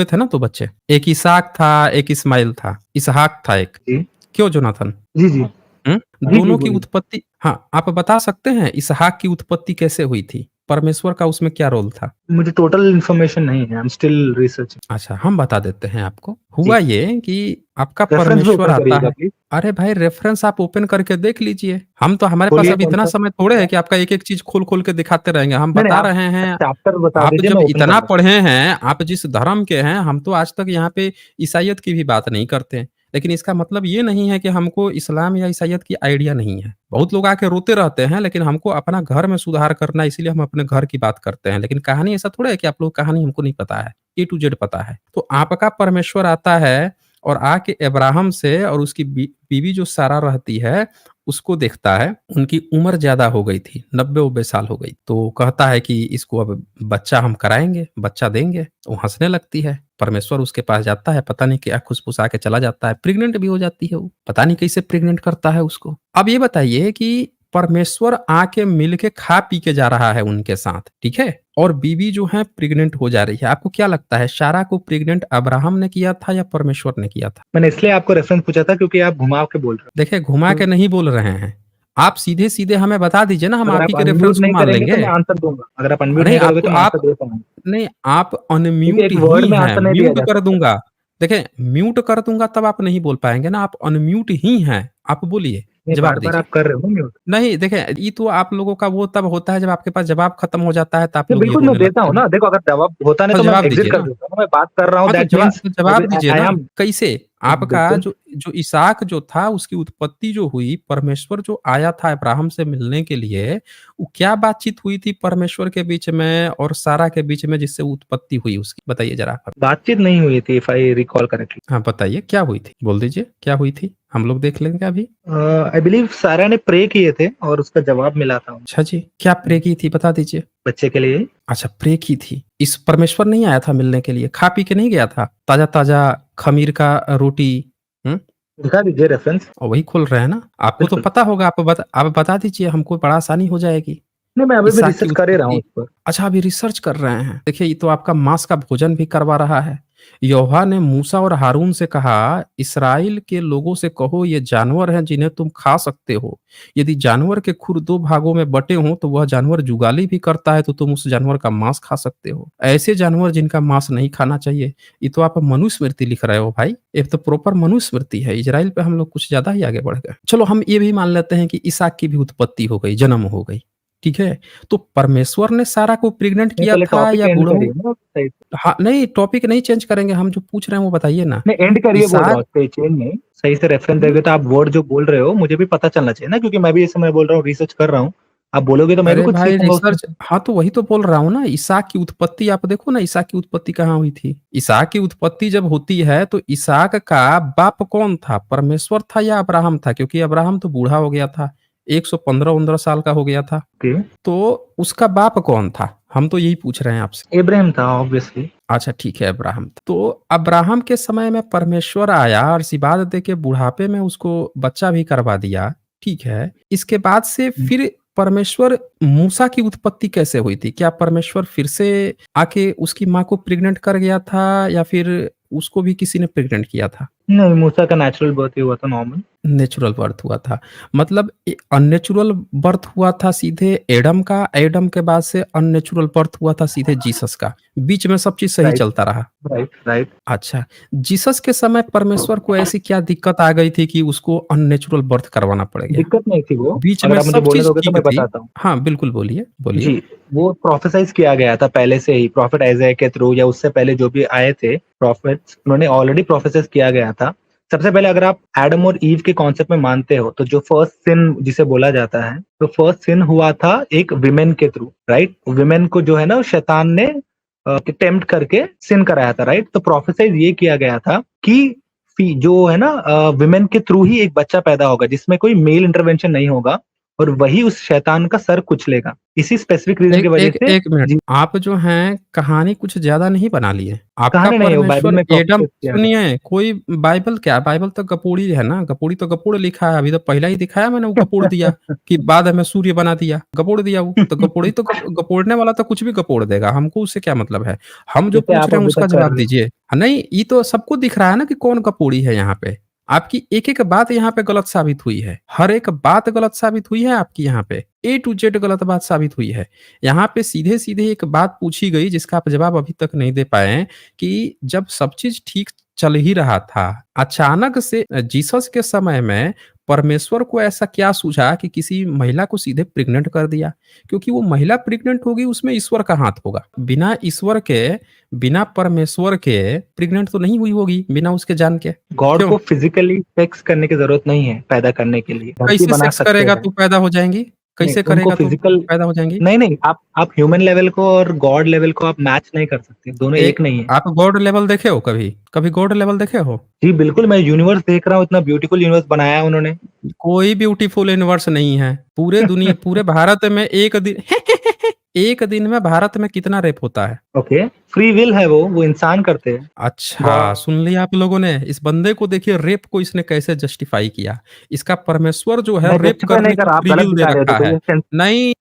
थे ना 2 बच्चे? एक इसहाक था, एक इस्माइल था। इसहाक था एक। जी। क्यों जोनाथन? जी, जी। हुँ? जी, जी, दोनों की बोलिए। उत्पत्ति हाँ, आप बता सकते हैं इसहाक की उत्पत्ति कैसे हुई थी? परमेश्वर का उसमें क्या रोल था? मुझे टोटल इन्फॉर्मेशन नहीं है, आई एम स्टिल रिसर्चिंग। अच्छा, हम बता देते हैं आपको। जी। हुआ ये कि आपका रेफरेंस भी परमेश्वर ओपन आता करिएगा है। प्लीज़। अरे भाई रेफ़रेंस आप ओपन करके देख लीजिए। हमारे पास बोलिए अब इतना कौन-सा? समय थोड़े है कि आपका एक-एक चीज़ खोल-खोल के दिखाते रहेंगे। हम नहीं, नहीं, बता आप रहे हैं, चैप्टर बता आप दीजिए, जब मैं ओपन कर इतना लेता पढ़े हैं, आप जिस धर्म के हैं, हम तो आज तक यहाँ पे ईसाइयत की भी बात नहीं करते। लेकिन इसका मतलब ये नहीं है कि हमको इस्लाम या ईसाइयत की आइडिया नहीं है। बहुत लोग आके रोते रहते हैं, लेकिन हमको अपना घर में सुधार करना है, इसीलिए हम अपने घर की बात करते हैं। लेकिन कहानी ऐसा थोड़ा है कि आप लोग कहानी हमको नहीं पता है, ए टू ज़ेड पता है। तो आपका परमेश्वर आता है और आके अब्राहम से और उसकी बीवी जो सारा रहती है, उसको देखता है। उनकी उम्र ज़्यादा हो गई थी, 90-90 साल हो गई। तो कहता है कि इसको अब बच्चा हम कराएँगे, बच्चा देंगे। वो हँसने लगती है। परमेश्वर उसके पास जाता है, पता नहीं क्या खुसफुसा के चला जाता है, प्रेग्नेंट भी हो जाती है वो। पता नहीं कैसे प्रेग्नेंट करता है उसको। अब ये बताइए कि परमेश्वर आके मिल के खा पी के जा रहा है उनके साथ, ठीक है? और बीवी जो है प्रेग्नेंट हो जा रही है। आपको क्या लगता है सारा को प्रेग्नेंट अब्राहम ने किया था या परमेश्वर ने किया था? मैंने इसलिए आपको रेफरेंस पूछा था क्योंकि आप घुमा के बोल रहे देखिए घुमा हो। के नहीं बोल रहे हैं। आप सीधे-सीधे हमें बता दीजिए ना, हम अगर आप आप ही के अनम्यूट रेफरेंस को नहीं मान करेंगे तो लेंगे। मैं आंसर दूँगा। अगर आप अनम्यूट नहीं नहीं करोगे आपको तो मैं आप आंसर दे पाऊँगा। नहीं, आप क्योंकि अनम्यूट एक ही वर्ड में हैं, आंसर नहीं दिया म्यूट जा कर सकता। दूँगा। देखिए म्यूट कर दूँगा तब आप नहीं बोल पाएँगे ना, आप अनम्यूट ही हैं। आप बोलिए, नहीं, जवाब बार-बार दीजिए। आप कर रहे हो म्यूट। नहीं देखिए, ये तो आप लोगों का वो तब होता है जब आपके पास जवाब खत्म हो जाता है तो आप नहीं, लोग ये बिल्कुल मैं रोने देता लगते हूँ हैं। ना। देखो, अगर जवाब होता नहीं हाँ, तो मैं जवाब एग्ज़िट दीजिए कर ना। देता हूँ ना। मैं बात कर रहा हूँ, हाँ, दैट मीन्स तो जवाब दीजिए आई ना, एम कैसे? आपका बिल्कुल। जो जो इसहाक जो था उसकी उत्पत्ति जो हुई, परमेश्वर जो आया था अब्राहम से मिलने के लिए, वो क्या बातचीत हुई थी परमेश्वर के बीच में और सारा के बीच में जिससे उत्पत्ति हुई उसकी? बताइए ज़रा। बातचीत नहीं हुई थी, इफ आई रिकॉल करेक्टली। हाँ, बताइए क्या हुई थी? बोल दीजिए, क्या हुई थी? हम लोग देख लेंगे अभी। आई बिलीव सारा ने प्रे किए थे और उसका जवाब मिला था अच्छा जी, क्या प्रे उन्हें, की थी बता दीजिए? बच्चे के लिए। अच्छा प्रे की थी। इस परमेश्वर नहीं आया था मिलने के लिए, खा पी के नहीं गया था? ताज़ा-ताज़ा खमीर का रोटी, हुँ? दिखा दीजिए रेफरेंस। और वही खोल रहे हैं ना? आपको तो बिल्कुल। पता होगा, आप बता दीजिए, हमको बड़ा आसानी हो जाएगी। नहीं, मैं अभी भी इसहाक की रिसर्च कर ही रहा हूँ उत्पत्ति। उस पर। अच्छा अभी रिसर्च कर रहे हैं। देखिए ये तो आपका माँस का भोजन भी करवा रहा है। यहोवा ने मूसा और हारून से कहा, इस्राएल के लोगों से कहो ये जानवर हैं जिन्हें तुम खा सकते हो। यदि जानवर के खुर 2 भागों में बँटे हों तो वह जानवर जुगाली भी करता है तो तुम उस जानवर का माँस खा सकते हो। ऐसे जानवर जिनका माँस नहीं खाना चाहिए। ये तो आप मनुस्मृति लिख रहे हो भाई। ये तो प्रॉपर मनुस्मृति है। इज़राइल पे हम लोग कुछ ज़्यादा ही आगे बढ़ गए। चलो हम ये भी मान लेते हैं कि इसहाक की भी उत्पत्ति हो गई, जन्म हो गई। ठीक है? तो परमेश्वर ने सारा को प्रेग्नेंट नहीं, किया पहले था टॉपिक या एंड बूढ़ों? करिए ना सही से। हाँ, नहीं टॉपिक नहीं चेंज करेंगे, हम जो पूछ रहे हैं वो बताइए ना। नहीं, एंड करिए बोल रहा इसहाक हूँ, चेन नहीं। सही से रेफरेंस हुँ, देंगे तो आप वर्ड जो बोल रहे हो मुझे भी पता चलना चाहिए ना, क्योंकि मैं भी इस समय बोल रहा हूँ, रिसर्च कर रहा हूँ। आप बोलोगे तो मैं भी अरे कुछ भाई सीखूँगा उसमें रिसर्च से। हाँ, तो वही तो बोल रहा हूँ ना, इसहाक की उत्पत्ति आप देखो ना, इसहाक की उत्पत्ति कहाँ हुई थी? इसहाक की उत्पत्ति जब होती है तो इसहाक का बाप कौन था? परमेश्वर था या अब्राहम था? क्योंकि अब्राहम तो बूढ़ा हो गया था, 115-15 साल का हो गया था। ओके। तो उसका बाप कौन था? हम तो यही पूछ रहे हैं आपसे। इब्राहिम था ऑब्वियसली। अच्छा ठीक है अब्राहम। तो अब्राहम के समय में परमेश्वर आया, आशीर्वाद देके बुढ़ापे में उसको बच्चा भी करवा दिया, ठीक है। इसके बाद से हुँ। फिर परमेश्वर मूसा की उत्पत्ति कैसे हुई थी? क्या परमेश्वर फिर से आके उसकी माँ को प्रेग्नेंट कर गया था या फिर उसको भी किसी ने प्रेग्नेंट किया था? नहीं, मूसा का नेचुरल बर्थ ही हुआ था नॉर्मल। नेचुरल बर्थ हुआ था। मतलब अननेचुरल बर्थ हुआ था सीधे एडम का, एडम के बाद से अननेचुरल बर्थ हुआ था सीधे जीसस का। बीच में सब चीज़ सही राइट, चलता रहा। Right, right. अच्छा, जीसस के समय परमेश्वर को ऐसी क्या दिक्कत आ गई थी कि उसको अननेचुरल बर्थ करवाना पड़ गया? दिक्कत नहीं थी वो, बीच में अगर आप मुझे सब बोलने चीज़ दोगे तो ठीक मैं थी। बताता हूँ। हाँ, बिल्कुल बोलिए, बोलिए। जी, वो प्रोफेसाइज़ किया गया था पहले से ही, प्रॉफेट आइज़ाया के थ्रू या उससे पहले जो भी आए थे प्रॉफिट्स, उन्होंने ऑलरेडी प्रोफेसाइज़ किया गया था। सबसे पहले अगर आप एडम और ईव के कॉन्सेप्ट में मानते हो, तो जो फर्स्ट सिन जिसे बोला जाता है, तो फर्स्ट सिन हुआ था एक विमेन के थ्रू, राइट? विमेन को जो है ना शैतान ने टेम्प्ट करके सिन कराया था, राइट? तो प्रोफेसाइज़ ये किया गया था कि जो है ना विमेन के थ्रू ही एक बच्चा पैदा होगा, जिसमें कोई मेल इंटरवेंशन नहीं होगा और वही उस शैतान का सर कुचलेगा। इसी स्पेसिफिक रीज़न की एक वजह एक से। 1 मिनट, जी, आप जो हैं कहानी कुछ ज़्यादा नहीं बना लिए। आपका कहानी नहीं है, वो बाइबल परमेश्वर में एडम प्रोफेसाइज़ किया गया सुनिए, कोई बाइबल क्या, बाइबल तो गपोड़ी है ना, गपोड़ी तो गपोड़ लिखा है। अभी तो पहला ही दिखाया मैंने, वो गपोड़ दिया कि बाद में सूर्य बना दिया, गपोड़ दिया वो। तो गपोड़ी तो गपोड़ने वाला तो कुछ भी गपोड़ देगा, हमको उससे क्या मतलब है? हम जो जैसे पूछ आप रहे हैं अभी उसका तक कर जवाब रहे हो। दीजिए। नहीं, ये तो सबको दिख रहा है ना कि कौन गपोड़ी है यहाँ पे। आपकी एक-एक बात यहाँ पे गलत साबित हुई है। हर एक बात गलत साबित हुई है आपकी यहाँ पे। ए टू जेड गलत बात साबित हुई है। यहाँ पे सीधे-सीधे एक बात पूछी गई जिसका आप जवाब अभी तक नहीं दे पाए हैं कि जब सब चीज़ ठीक चल ही रहा था, अचानक से जीसस के समय में परमेश्वर को ऐसा क्या सूझा कि किसी महिला को सीधे प्रेग्नेंट कर दिया? क्योंकि वो महिला प्रेग्नेंट होगी उसमें ईश्वर का हाथ होगा। बिना ईश्वर के, बिना परमेश्वर के प्रेग्नेंट तो नहीं हुई होगी, बिना उसके जान के। गॉड क्यों? को फिज़िकली सेक्स करने की ज़रूरत नहीं है पैदा करने के लिए, धरती कैसे बना सेक्स सकते करेगा हैं। तो पैदा हो जाएँगी? नहीं, कैसे उनको करेगा तो फिज़िकल पैदा हो जाएँगी? नहीं, नहीं, आप ह्यूमन लेवल को और गॉड लेवल को आप मैच नहीं कर सकते, दोनों ए एक नहीं है। आप गॉड लेवल देखे हो कभी? कभी गॉड लेवल देखे हो? जी, बिल्कुल, मैं यूनिवर्स देख रहा हूँ, इतना ब्यूटीफुल यूनिवर्स बनाया है उन्होंने। कोई ब्यूटीफुल यूनिवर्स नहीं है। पूरे भारत में एक दिन एक दिन में भारत में कितना रेप होता है? ओके, फ्री विल है वो इंसान करते हैं। अच्छा, गॉड सुन लिया आप लोगों ने? इस बंदे को देखिए रेप को इसने कैसे जस्टिफ़ाई किया। इसका परमेश्वर जो है मैं रेप जस्टिफाई नहीं करने कर की रहा, आप फ्री गलत विल दे दिखा रहे हो रखा देखो है। ये सेंस नहीं,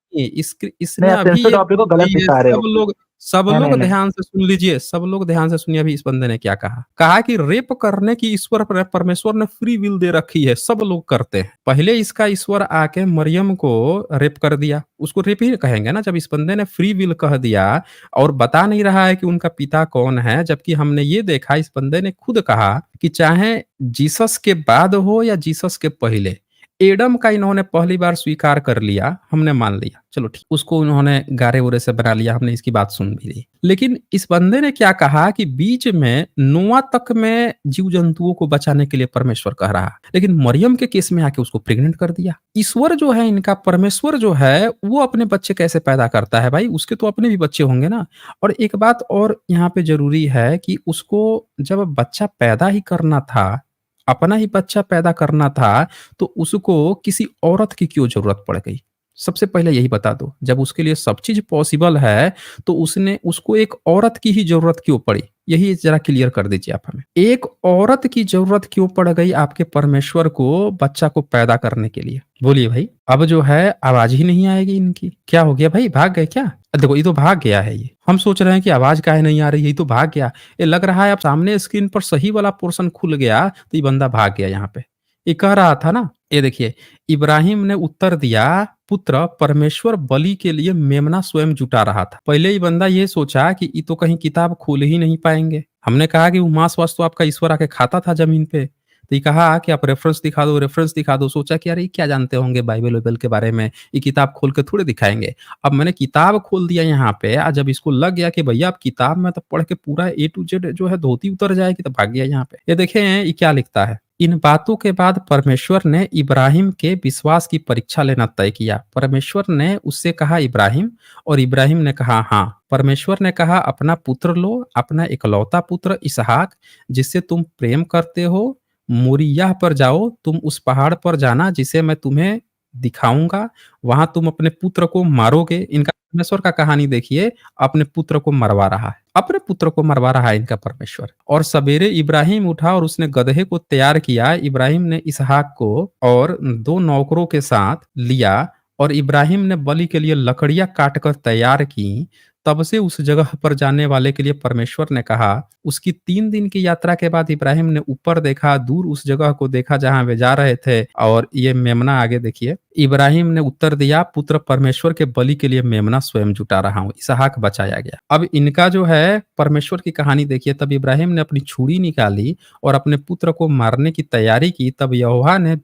इसने नहीं, आप अभी सेंसर ये टॉपिक को बात गलत कही है, दिखा रहे हो। सब नहीं, लोग नहीं, नहीं। ध्यान से सुन लीजिए, सब लोग ध्यान से सुनिए अभी इस बंदे ने क्या कहा। कहा कि रेप करने की ईश्वर परमेश्वर ने फ्री विल दे रखी है, सब लोग करते हैं। पहले इसका ईश्वर आके मरियम को रेप कर दिया, उसको रेप ही कहेंगे ना जब इस बंदे ने फ्री विल कह दिया और बता नहीं रहा है कि उनका पिता कौन है, जबकि हमने ये देखा इस बंदे ने खुद कहा कि चाहे जीसस के बाद हो या जीसस के पहले, एडम का इन्होंने पहली बार स्वीकार कर लिया, हमने मान लिया। चलो ठीक, उसको उन्होंने गारे-वारे से बना लिया, हमने इसकी बात सुन भी ली। लेकिन इस बंदे ने क्या कहा कि बीच में नोआ तक में जीव-जंतुओं को बचाने के लिए परमेश्वर कह रहा है। लेकिन मरियम के केस में आके उसको प्रेग्नेंट कर दिया। ईश्वर जो है इनका, परमेश्वर जो है, वो अपने बच्चे कैसे पैदा करता है भाई? उसके तो अपने भी बच्चे होंगे ना। और एक बात और यहाँ पे ज़रूरी है कि उसको जब बच्चा पैदा ही करना था, अपना ही बच्चा पैदा करना था, तो उसको किसी औरत की क्यों ज़रूरत पड़ गई? सबसे पहले यही बता दो। जब उसके लिए सब चीज़ पॉसिबल है, तो उसने उसको एक औरत की ही ज़रूरत क्यों पड़ी? यही ज़रा क्लियर कर दीजिए आप हमें। एक औरत की ज़रूरत क्यों पड़ गई आपके परमेश्वर को बच्चा को पैदा करने के लिए? बोलिए भाई। अब जो है आवाज़ ही नहीं आएगी इनकी। क्या हो गया भाई, भाग गए क्या? देखो ये तो भाग गया है ये। हम सोच रहे हैं कि आवाज़ काहे नहीं आ रही है, ये तो भाग गया। ये लग रहा है अब सामने स्क्रीन पर सही वाला पोर्शन खुल गया, तो ये बंदा भाग गया यहाँ पे। ये कह रहा था ना, ये देखिए, इब्राहिम ने उत्तर दिया, पुत्र परमेश्वर बलि के लिए मेमना स्वयं जुटा रहा था। पहले ही बंदा ये सोचा कि ये तो कहीं किताब खोल ही नहीं पाएंगे। हमने कहा कि वो मांस-वास तो आपका ईश्वर आके खाता था जमीन पे। तो ये कहा कि आप रेफरेंस दिखा दो, रेफरेंस दिखा दो। सोचा कि यार ये क्या जानते होंगे बाइबल-वाइबल के बारे में, ये किताब खोल के थोड़े दिखाएँगे। अब मैंने किताब खोल दिया यहाँ पे, जब इसको लग गया कि भैया अब किताब में तो पढ़ के पूरा ए टू जेड जो है धोती उतर जाएगी, तो भाग गया यहाँ पे। ये देखें ये क्या लिखता है। इन बातों के बाद परमेश्वर ने इब्राहिम के विश्वास की परीक्षा लेना तय किया। परमेश्वर ने उससे कहा इब्राहिम, और इब्राहिम ने कहा हाँ। परमेश्वर ने कहा अपना पुत्र लो, अपना इकलौता पुत्र इसहाक जिससे तुम प्रेम करते हो, मोरिय्याह पर जाओ, तुम उस पहाड़ पर जाना जिसे मैं तुम्हें दिखाऊँगा, वहाँ तुम अपने पुत्र को मारोगे। इनका परमेश्वर का कहानी देखिए, अपने पुत्र को मरवा रहा है। अपने पुत्र को मरवा रहा है इनका परमेश्वर। और सवेरे इब्राहिम उठा और उसने गदहे को तैयार किया। इब्राहिम ने इसहाक को और 2 नौकरों के साथ लिया और इब्राहिम ने बलि के लिए लकड़ियाँ काटकर तैयार की। तब से उस जगह पर जाने वाले के लिए परमेश्वर ने कहा। उसकी 3 दिन की यात्रा के बाद इब्राहिम ने ऊपर देखा, दूर उस जगह को देखा जहाँ वे जा रहे थे और ये मेमना आगे देखिए। इब्राहिम ने उत्तर दिया, पुत्र परमेश्वर के बलि के लिए मेमना स्वयं जुटा रहा हूँ। इसहाक बचाया गया। अब इनका जो है परमेश्वर की कहानी देखिए। तब इब्राहिम ने अपनी छुरी निकाली और अपने पुत्र को मारने की तैयारी की। तब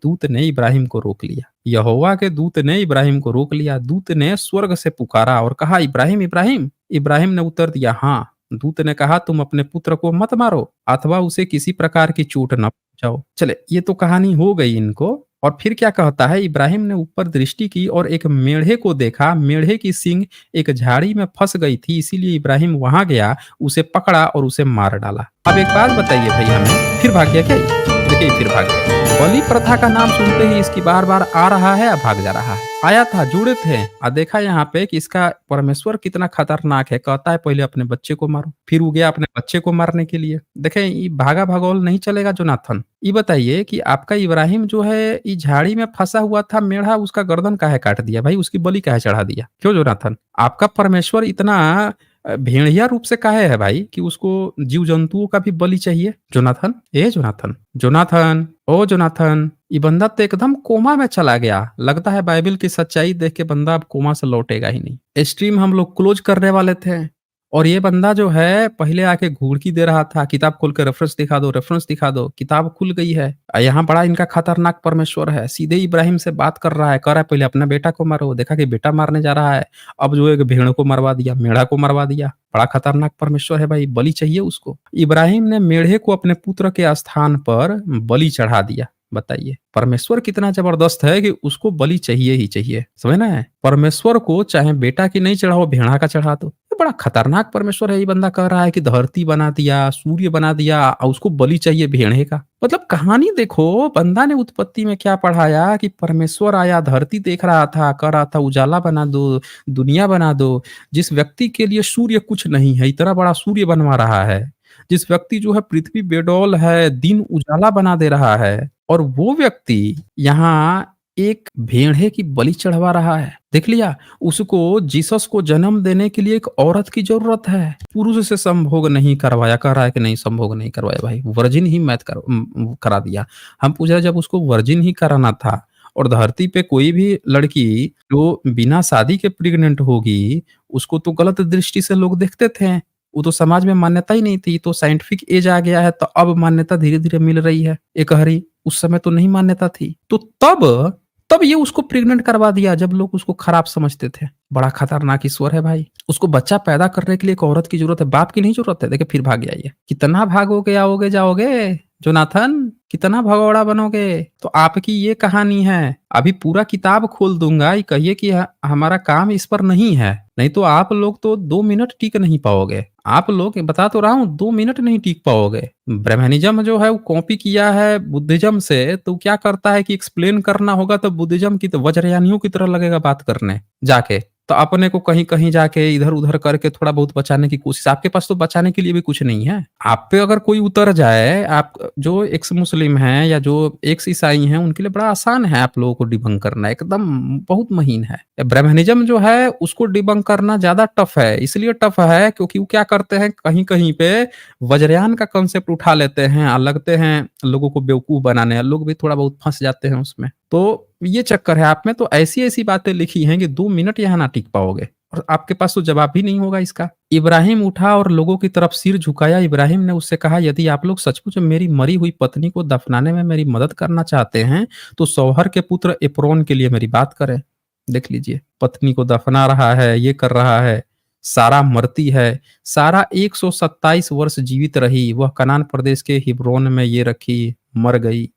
दूत ने इब्राहिम को रोक लिया। यहोवा के दूत ने इब्राहिम को रोक लिया। दूत ने स्वर्ग से पुकारा और कहा, इब्राहिम इब्राहिम। इब्राहिम ने उत्तर दिया, हाँ। दूत ने कहा, तुम अपने पुत्र को मत मारो अथवा उसे किसी प्रकार की चोट न पहुंचाओ। चले, ये तो कहानी हो गई इनको। और फिर क्या कहता है, इब्राहिम ने ऊपर दृष्टि की और एक मेढ़े को देखा। मेढ़े की सींग एक झाड़ी में फंस गई थी, इसीलिए इब्राहिम वहां गया, उसे पकड़ा और उसे मार डाला। अब एक बात बताइए भाई हमें, फिर भाग गया क्या ये? देखिए फिर भाग गया। बलि प्रथा का नाम सुनते ही इसकी बार बार आ रहा है या भाग जा रहा है? आया था, जुड़े थे और देखा यहाँ पे कि इसका परमेश्वर कितना खतरनाक है। कहता है पहले अपने बच्चे को मारो, फिर वो गया अपने बच्चे को मारने के लिए। देखें, ये भागा भगौल नहीं चलेगा जोनाथन। ये बताइए कि आपका इब्राहिम जो है ये झाड़ी में फंसा हुआ था, मेढ़ा उसका गर्दन काहे काट दिया भाई? उसकी बलि काहे चढ़ा दिया? क्यों जोनाथन? आपका परमेश्वर इतना भेड़िया रूप से काहे है भाई कि उसको जीव जंतुओं का भी बलि चाहिए? जोनाथन, ए जोनाथन, जोनाथन, ओ जोनाथन, ये बंदा तो एकदम कोमा में चला गया। लगता है बाइबल की सच्चाई देख के बंदा अब कोमा से लौटेगा ही नहीं। स्ट्रीम हम लोग क्लोज करने वाले थे और ये बंदा जो है पहले आके घुड़की दे रहा था, किताब खोल के रेफरेंस दिखा दो, रेफरेंस दिखा दो। किताब खुल गई है। यहाँ बड़ा इनका खतरनाक परमेश्वर है। सीधे इब्राहिम से बात कर रहा है, कह रहा है पहले अपना बेटा को मारो। देखा कि बेटा मारने जा रहा है, अब जो एक भेड़ को मरवा दिया, मेढ़ा को मरवा दिया। बड़ा खतरनाक परमेश्वर है भाई, बलि चाहिए उसको। इब्राहिम ने मेढ़े को अपने पुत्र के स्थान पर बलि चढ़ा दिया। बताइए परमेश्वर कितना जबरदस्त है कि उसको बलि चाहिए ही चाहिए। समझ ना है? परमेश्वर को चाहे बेटा की नहीं चढ़ाओ, भेड़ा का चढ़ा दो। ये बड़ा खतरनाक परमेश्वर है। ये बंदा कह रहा है कि धरती बना दिया, सूर्य बना दिया और उसको बलि चाहिए भेड़े का। मतलब कहानी देखो, बंदा ने उत्पत्ति में क्या पढ़ाया कि परमेश्वर आया, धरती देख रहा था, कह रहा था उजाला बना दो, दुनिया बना दो। जिस व्यक्ति के लिए सूर्य कुछ नहीं है, इतना बड़ा सूर्य बनवा रहा है। जिस व्यक्ति जो है पृथ्वी बेडौल है, दिन उजाला बना दे रहा है, और वो व्यक्ति यहाँ एक भेड़े की बलि चढ़वा रहा है। देख लिया, उसको जीसस को जन्म देने के लिए एक औरत की जरूरत है। पुरुष से संभोग नहीं करवाया। कह रहा है कि नहीं संभोग नहीं करवाया भाई, वर्जिन ही मैथ करा दिया। हम पूछ रहे जब उसको वर्जिन ही कराना था, और धरती पे कोई भी लड़की जो बिना शादी के प्रेग्नेंट होगी उसको तो गलत दृष्टि से लोग देखते थे। वो तो समाज में मान्यता ही नहीं थी। तो साइंटिफिक एज आ गया है तो अब मान्यता धीरे धीरे मिल रही है एकहरी। उस समय तो नहीं मान्यता थी। तो तब ये उसको प्रेग्नेंट करवा दिया जब लोग उसको खराब समझते थे। बड़ा खतरनाक ईश्वर है भाई। उसको बच्चा पैदा करने के लिए एक औरत की जरूरत है, बाप की नहीं जरूरत है। देखिए फिर भाग गया ये। कितना भागोगे आओगे जाओगे जोनाथन, कितना भगौड़ा बनोगे? तो आपकी ये कहानी है। अभी पूरा किताब खोल दूंगा, ये कहिए कि हमारा काम इस पर नहीं है, नहीं तो आप लोग तो 2 मिनट टिक नहीं पाओगे। आप लोग बता तो रहा हूँ 2 मिनट नहीं टिक पाओगे। ब्रह्मनिज्म जो है वो कॉपी किया है बुद्धिज्म से, तो क्या करता है कि एक्सप्लेन करना होगा तो बुद्धिज्म की तो वज्रयानियों की तरह लगेगा बात करने जाके। तो अपने को कहीं कहीं जाके इधर उधर करके थोड़ा बहुत बचाने की कोशिश। आपके पास तो बचाने के लिए भी कुछ नहीं है। आप पे अगर कोई उतर जाए, आप जो एक्स मुस्लिम हैं या जो एक्स ईसाई हैं, उनके लिए बड़ा आसान है आप लोगों को डिबंक करना, एकदम बहुत महीन है। ब्रह्मनिज्म जो है उसको डिबंक करना ज्यादा टफ है। इसलिए टफ है क्योंकि वो क्या करते हैं, कहीं कहीं पे वज्रयान का कंसेप्ट उठा लेते हैं और लगते हैं लोगों को बेवकूफ बनाने। लोग भी थोड़ा बहुत फंस जाते हैं उसमें। तो ये चक्कर है आप में। तो ऐसी ऐसी बातें लिखी हैं कि 2 मिनट यहाँ ना टिक पाओगे, और आपके पास तो जवाब भी नहीं होगा इसका। इब्राहिम उठा और लोगों की तरफ सिर झुकाया। इब्राहिम ने उससे कहा, यदि आप लोग सचमुच मेरी मरी हुई पत्नी को दफनाने में मेरी मदद करना चाहते हैं तो सौहर के पुत्र एप्रोन के लिए मेरी बात करें। देख लीजिए, पत्नी को दफना रहा है, ये कर रहा है। सारा मरती है। सारा 127 वर्ष जीवित रही। वह कनान प्रदेश के हिब्रोन में ये रखी, मर गई।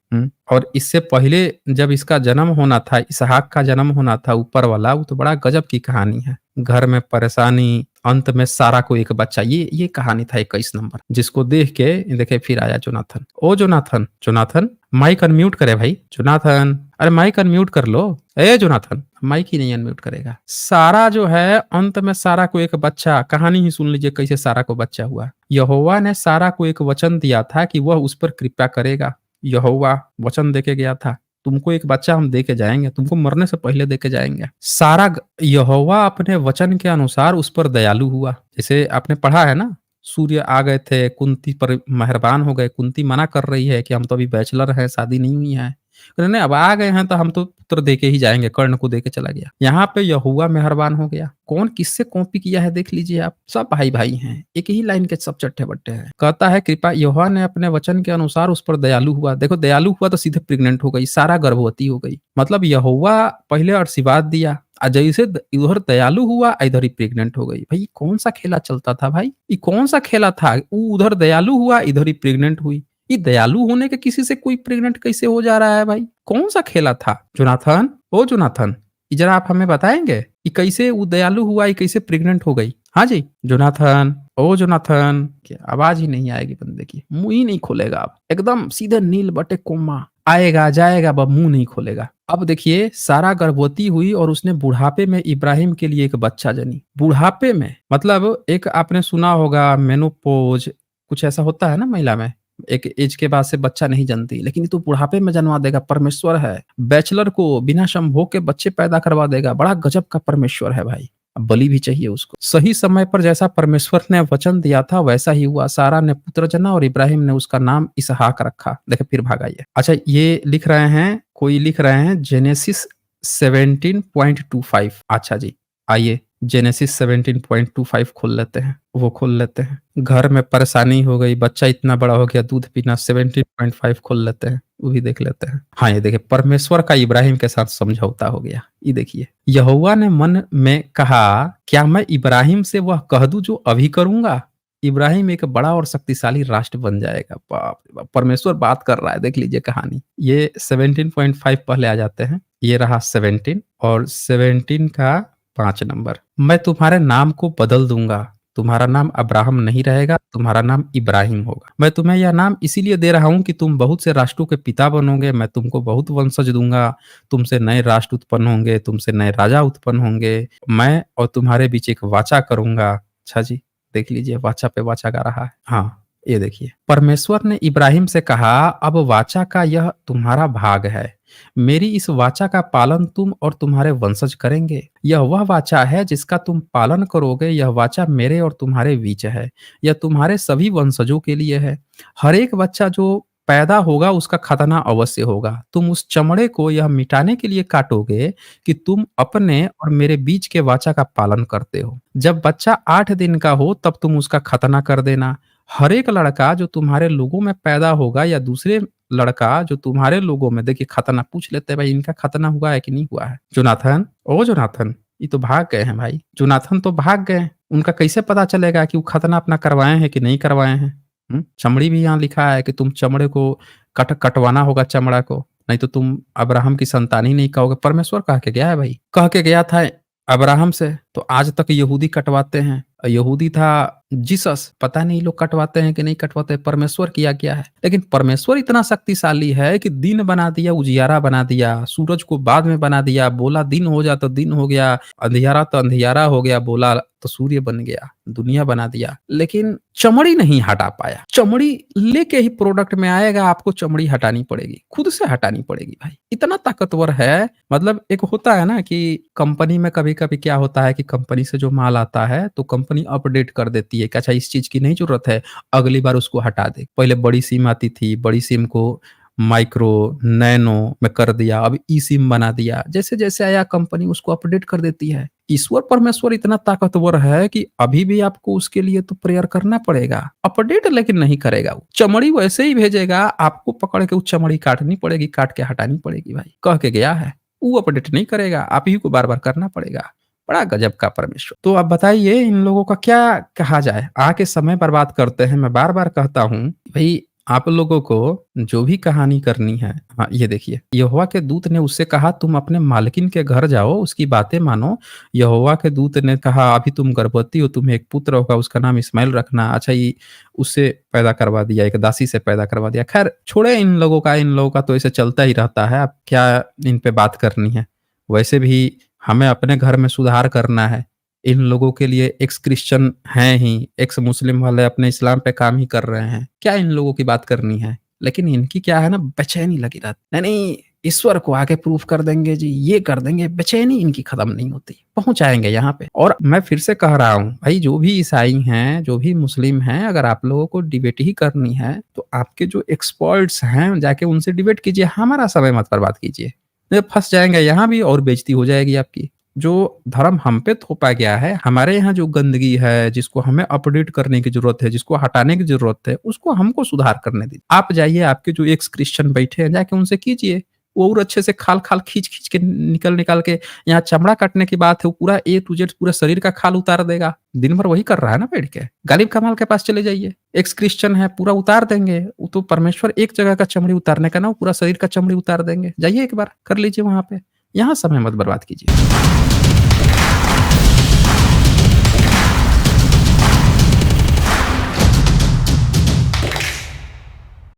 और इससे पहले जब इसका जन्म होना था, इसहाक का जन्म होना था ऊपर वाला, वो तो बड़ा गजब की कहानी है। घर में परेशानी, अंत में सारा को एक बच्चा। ये कहानी था 21 नंबर, जिसको देख के देखे फिर आया जोनाथन। ओ जोनाथन, जोनाथन माइक अनम्यूट करे भाई। जोनाथन, अरे माइक अनम्यूट कर लो। ए जोनाथन, माइक ही नहीं अनम्यूट करेगा। सारा जो है अंत में सारा को एक बच्चा। कहानी ही सुन लीजिए कैसे सारा को बच्चा हुआ। यहोवा ने सारा को एक वचन दिया था कि वह उस पर कृपा करेगा। यहोवा वचन देके गया था। तुमको एक बच्चा हम दे के जाएँगे, तुमको मरने से पहले दे के जाएँगे। सारा ग यहोवा अपने वचन के अनुसार उस पर दयालु हुआ। जैसे आपने पढ़ा है ना, सूर्य आ गए थे, कुंती पर मेहरबान हो गए। कुंती मना कर रही है कि हम तो अभी बैचलर हैं, शादी नहीं हुई है। नहीं, नहीं अब आ गए हैं तो हम तो पुत्र दे के ही जाएँगे, कर्ण को दे के चला गया। यहाँ पे यहोवा मेहरबान हो गया। कौन किससे कॉपी किया है देख लीजिए आप, सब भाई-भाई हैं, एक ही लाइन के सब चट्टे-बट्टे हैं। कहता है कृपा यहोवा ने अपने वचन के अनुसार उस पर दयालु हुआ। देखो दयालु हुआ तो सीधे प्रेग्नेंट हो गई, सारा गर्भवती हो गई। मतलब यहोवा पहले आशीर्वाद दिया, जैसे उधर दयालु हुआ इधर ही प्रेग्नेंट हो गई। भाई कौन सा खेला चलता था भाई? ये कौन सा खेला था? वो उधर दयालु हुआ, इधर ही प्रेग्नेंट हुई। ये दयालु होने के किसी से कोई प्रेग्नेंट कैसे हो जा रहा है भाई? कौन सा खेला था? जोनाथन, ओ जोनाथन, ये जरा आप हमें बताएंगे कि कैसे वो दयालु हुआ, ये कैसे प्रेग्नेंट हो गई? हाँ जी, जोनाथन, ओ जोनाथन, क्या आवाज ही नहीं आएगी बंदे की, मुंह ही नहीं खोलेगा अब, एकदम सीधे नील बटे कोमा, आएगा जाएगा बस मुंह नहीं खोलेगा। अब देखिए सारा गर्भवती हुई और उसने बुढ़ापे में इब्राहिम के लिए एक बच्चा जनी। बुढ़ापे में मतलब एक आपने सुना होगा मेनोपॉज, कुछ ऐसा होता है ना महिला में, एक एज के बाद से बच्चा नहीं जनती, लेकिन ये तो बुढ़ापे में जन्मा देगा, परमेश्वर है। बैचलर को बिना संभोग के बच्चे पैदा करवा देगा, बड़ा गजब का परमेश्वर है भाई। अब बलि भी चाहिए उसको। सही समय पर जैसा परमेश्वर ने वचन दिया था वैसा ही हुआ। सारा ने पुत्र जना और इब्राहिम ने उसका नाम इसहाक रखा। देखिए फिर भागा ये। अच्छा ये लिख रहे हैं, कोई लिख रहे हैं जेनेसिस 17.25। अच्छा जी, आइए जेनेसिस 17.25 खोल लेते हैं, वो खोल लेते हैं। घर में परेशानी हो गई, बच्चा इतना बड़ा हो गया दूध पीना, 17.5 खोल लेते हैं, वो भी देख लेते हैं। हाँ ये देखिए परमेश्वर का इब्राहिम के साथ समझौता हो गया। ये देखिए यहोवा ने मन में कहा क्या मैं इब्राहिम से वह कह दूं जो अभी करूंगा? इब्राहिम एक बड़ा और शक्तिशाली राष्ट्र बन जाएगा। बाप रे बाप, परमेश्वर बात कर रहा है, देख लीजिए कहानी। ये 17.5 पहले आ जाते हैं, ये रहा 17 और 17 का 5 नंबर। मैं तुम्हारे नाम को बदल दूंगा, तुम्हारा नाम अब्राहम नहीं रहेगा, तुम्हारा नाम इब्राहिम होगा। मैं तुम्हें यह नाम इसीलिए दे रहा हूं कि तुम बहुत से राष्ट्रों के पिता बनोगे। मैं तुमको बहुत वंशज दूंगा, तुमसे नए राष्ट्र उत्पन्न होंगे, तुमसे नए राजा उत्पन्न होंगे। मैं और तुम्हारे बीच एक वाचा करूंगा। अच्छा जी, देख लीजिए वाचा पे वाचा गा रहा है। हाँ ये देखिए परमेश्वर ने इब्राहिम से कहा अब वाचा का यह तुम्हारा भाग है, मेरी इस वाचा का पालन तुम और तुम्हारे वंशज करेंगे। यह वह वाचा है जिसका तुम पालन करोगे। यह वाचा मेरे और तुम्हारे बीच है, यह तुम्हारे सभी वंशजों के लिए है। हर एक बच्चा जो पैदा होगा उसका खतना अवश्य होगा। तुम उस चमड़े को यह मिटाने के लिए काटोगे कि तुम अपने और मेरे बीच के वाचा का पालन करते हो। जब बच्चा 8 दिन का हो तब तुम उसका खतना कर देना। हर एक लड़का जो तुम्हारे लोगों में पैदा होगा या दूसरे लड़का जो तुम्हारे लोगों में, देखिए खतना पूछ लेते हैं भाई इनका खतना हुआ है कि नहीं हुआ है। जोनाथन, ओ जोनाथन, ये तो भाग गए हैं भाई। जोनाथन तो भाग गए, उनका कैसे पता चलेगा कि वो खतना अपना करवाए हैं कि नहीं करवाए हैं? चमड़ी भी यहाँ लिखा है कि तुम चमड़े को कटवाना होगा चमड़ा को, नहीं तो तुम अब्राहम की संतान ही नहीं कहोगे। परमेश्वर कह के गया है भाई, कह के गया था अब्राहम से। तो आज तक यहूदी कटवाते हैं। यहूदी था जीसस, पता नहीं लोग कटवाते हैं कि नहीं कटवाते, परमेश्वर किया क्या है। लेकिन परमेश्वर इतना शक्तिशाली है कि दिन बना दिया, उजियारा बना दिया, सूरज को बाद में बना दिया, बोला दिन हो जा तो दिन हो गया, अंधियारा तो अंधियारा हो गया, बोला तो सूर्य बन गया, दुनिया बना दिया। लेकिन चमड़ी नहीं हटा पाया। चमड़ी लेके ही प्रोडक्ट में आएगा, आपको चमड़ी हटानी पड़ेगी, खुद से हटानी पड़ेगी भाई, इतना ताकतवर है। मतलब एक होता है ना कि कंपनी में कभी कभी क्या होता है कि कंपनी से जो माल आता है तो कंपनी अपडेट कर देती है कि अच्छा इस चीज की नहीं जरूरत है, अगली बार उसको हटा दे। पहले बड़ी सिम आती थी, बड़ी सिम को माइक्रो नैनो में कर दिया, अब ई सिम बना दिया। जैसे जैसे आया कंपनी उसको अपडेट कर देती है। ईश्वर परमेश्वर इतना ताकतवर है कि अभी भी आपको उसके लिए तो प्रेयर करना पड़ेगा, अपडेट लेकिन नहीं करेगा। वो चमड़ी वैसे ही भेजेगा, आपको पकड़ के वो चमड़ी काटनी पड़ेगी, काट के हटानी पड़ेगी भाई, कह के गया है। वो अपडेट नहीं करेगा, आप ही को बार बार करना पड़ेगा। बड़ा गजब का परमेश्वर। तो अब बताइए इन लोगों का क्या कहा जाए, आके समय बर्बाद करते हैं। मैं बार बार कहता हूँ भाई आप लोगों को जो भी कहानी करनी है, हाँ ये देखिए यहोवा के दूत ने उससे कहा तुम अपने मालकिन के घर जाओ, उसकी बातें मानो। यहोवा के दूत ने कहा अभी तुम गर्भवती हो, तुम्हें एक पुत्र होगा, उसका नाम इस्माइल रखना। अच्छा ये उससे पैदा करवा दिया, एक दासी से पैदा करवा दिया। खैर छोड़े इन लोगों का तो ऐसे चलता ही रहता है। अब क्या इन पे बात करनी है, वैसे भी हमें अपने घर में सुधार करना है। इन लोगों के लिए एक्स क्रिश्चियन हैं ही, एक्स मुस्लिम वाले अपने इस्लाम पे काम ही कर रहे हैं, क्या इन लोगों की बात करनी है। लेकिन इनकी क्या है ना, बेचैनी लगी रहती नहीं नहीं, ईश्वर को आके प्रूफ कर देंगे जी, ये कर देंगे, बेचैनी इनकी खत्म नहीं होती, पहुँच आएँगे यहाँ पे। और मैं फिर से कह रहा हूँ, भाई जो भी ईसाई हैं, जो भी मुस्लिम हैं, अगर आप लोगों को डिबेट ही करनी है, तो आपके जो एक्सपर्ट्स हैं, जाके उनसे डिबेट कीजिए, हमारा समय मत बर्बाद कीजिए। नहीं तो फँस जाएँगे यहाँ भी और बेइज़्ज़ती हो जाएगी आपकी। जो धर्म हम पे थोपा गया है, हमारे यहाँ जो गंदगी है, जिसको हमें अपडेट करने की ज़रूरत है, जिसको हटाने की ज़रूरत है, उसको हमको सुधार करने दीजिए। आप जाइए, आपके जो एक्स क्रिश्चियन बैठे हैं, जाके उनसे कीजिए। वो और अच्छे से खाल-खाल खींच-खींच के निकाल-निकाल के, यहाँ चमड़ा काटने की बात है, वो पूरा ए टू जेड पूरा शरीर का खाल उतार देगा। दिन भर वही कर रहा है ना बैठ के। गालिब कमाल के पास चले जाइए, एक्स क्रिश्चियन है, पूरा उतार देंगे। वो तो परमेश्वर एक जगह का चमड़ी उतारने का ना, वो पूरा शरीर का चमड़ी उतार देंगे। जाइए एक बार, कर लीजिए वहाँ पे। यहाँ समय मत बर्बाद कीजिए।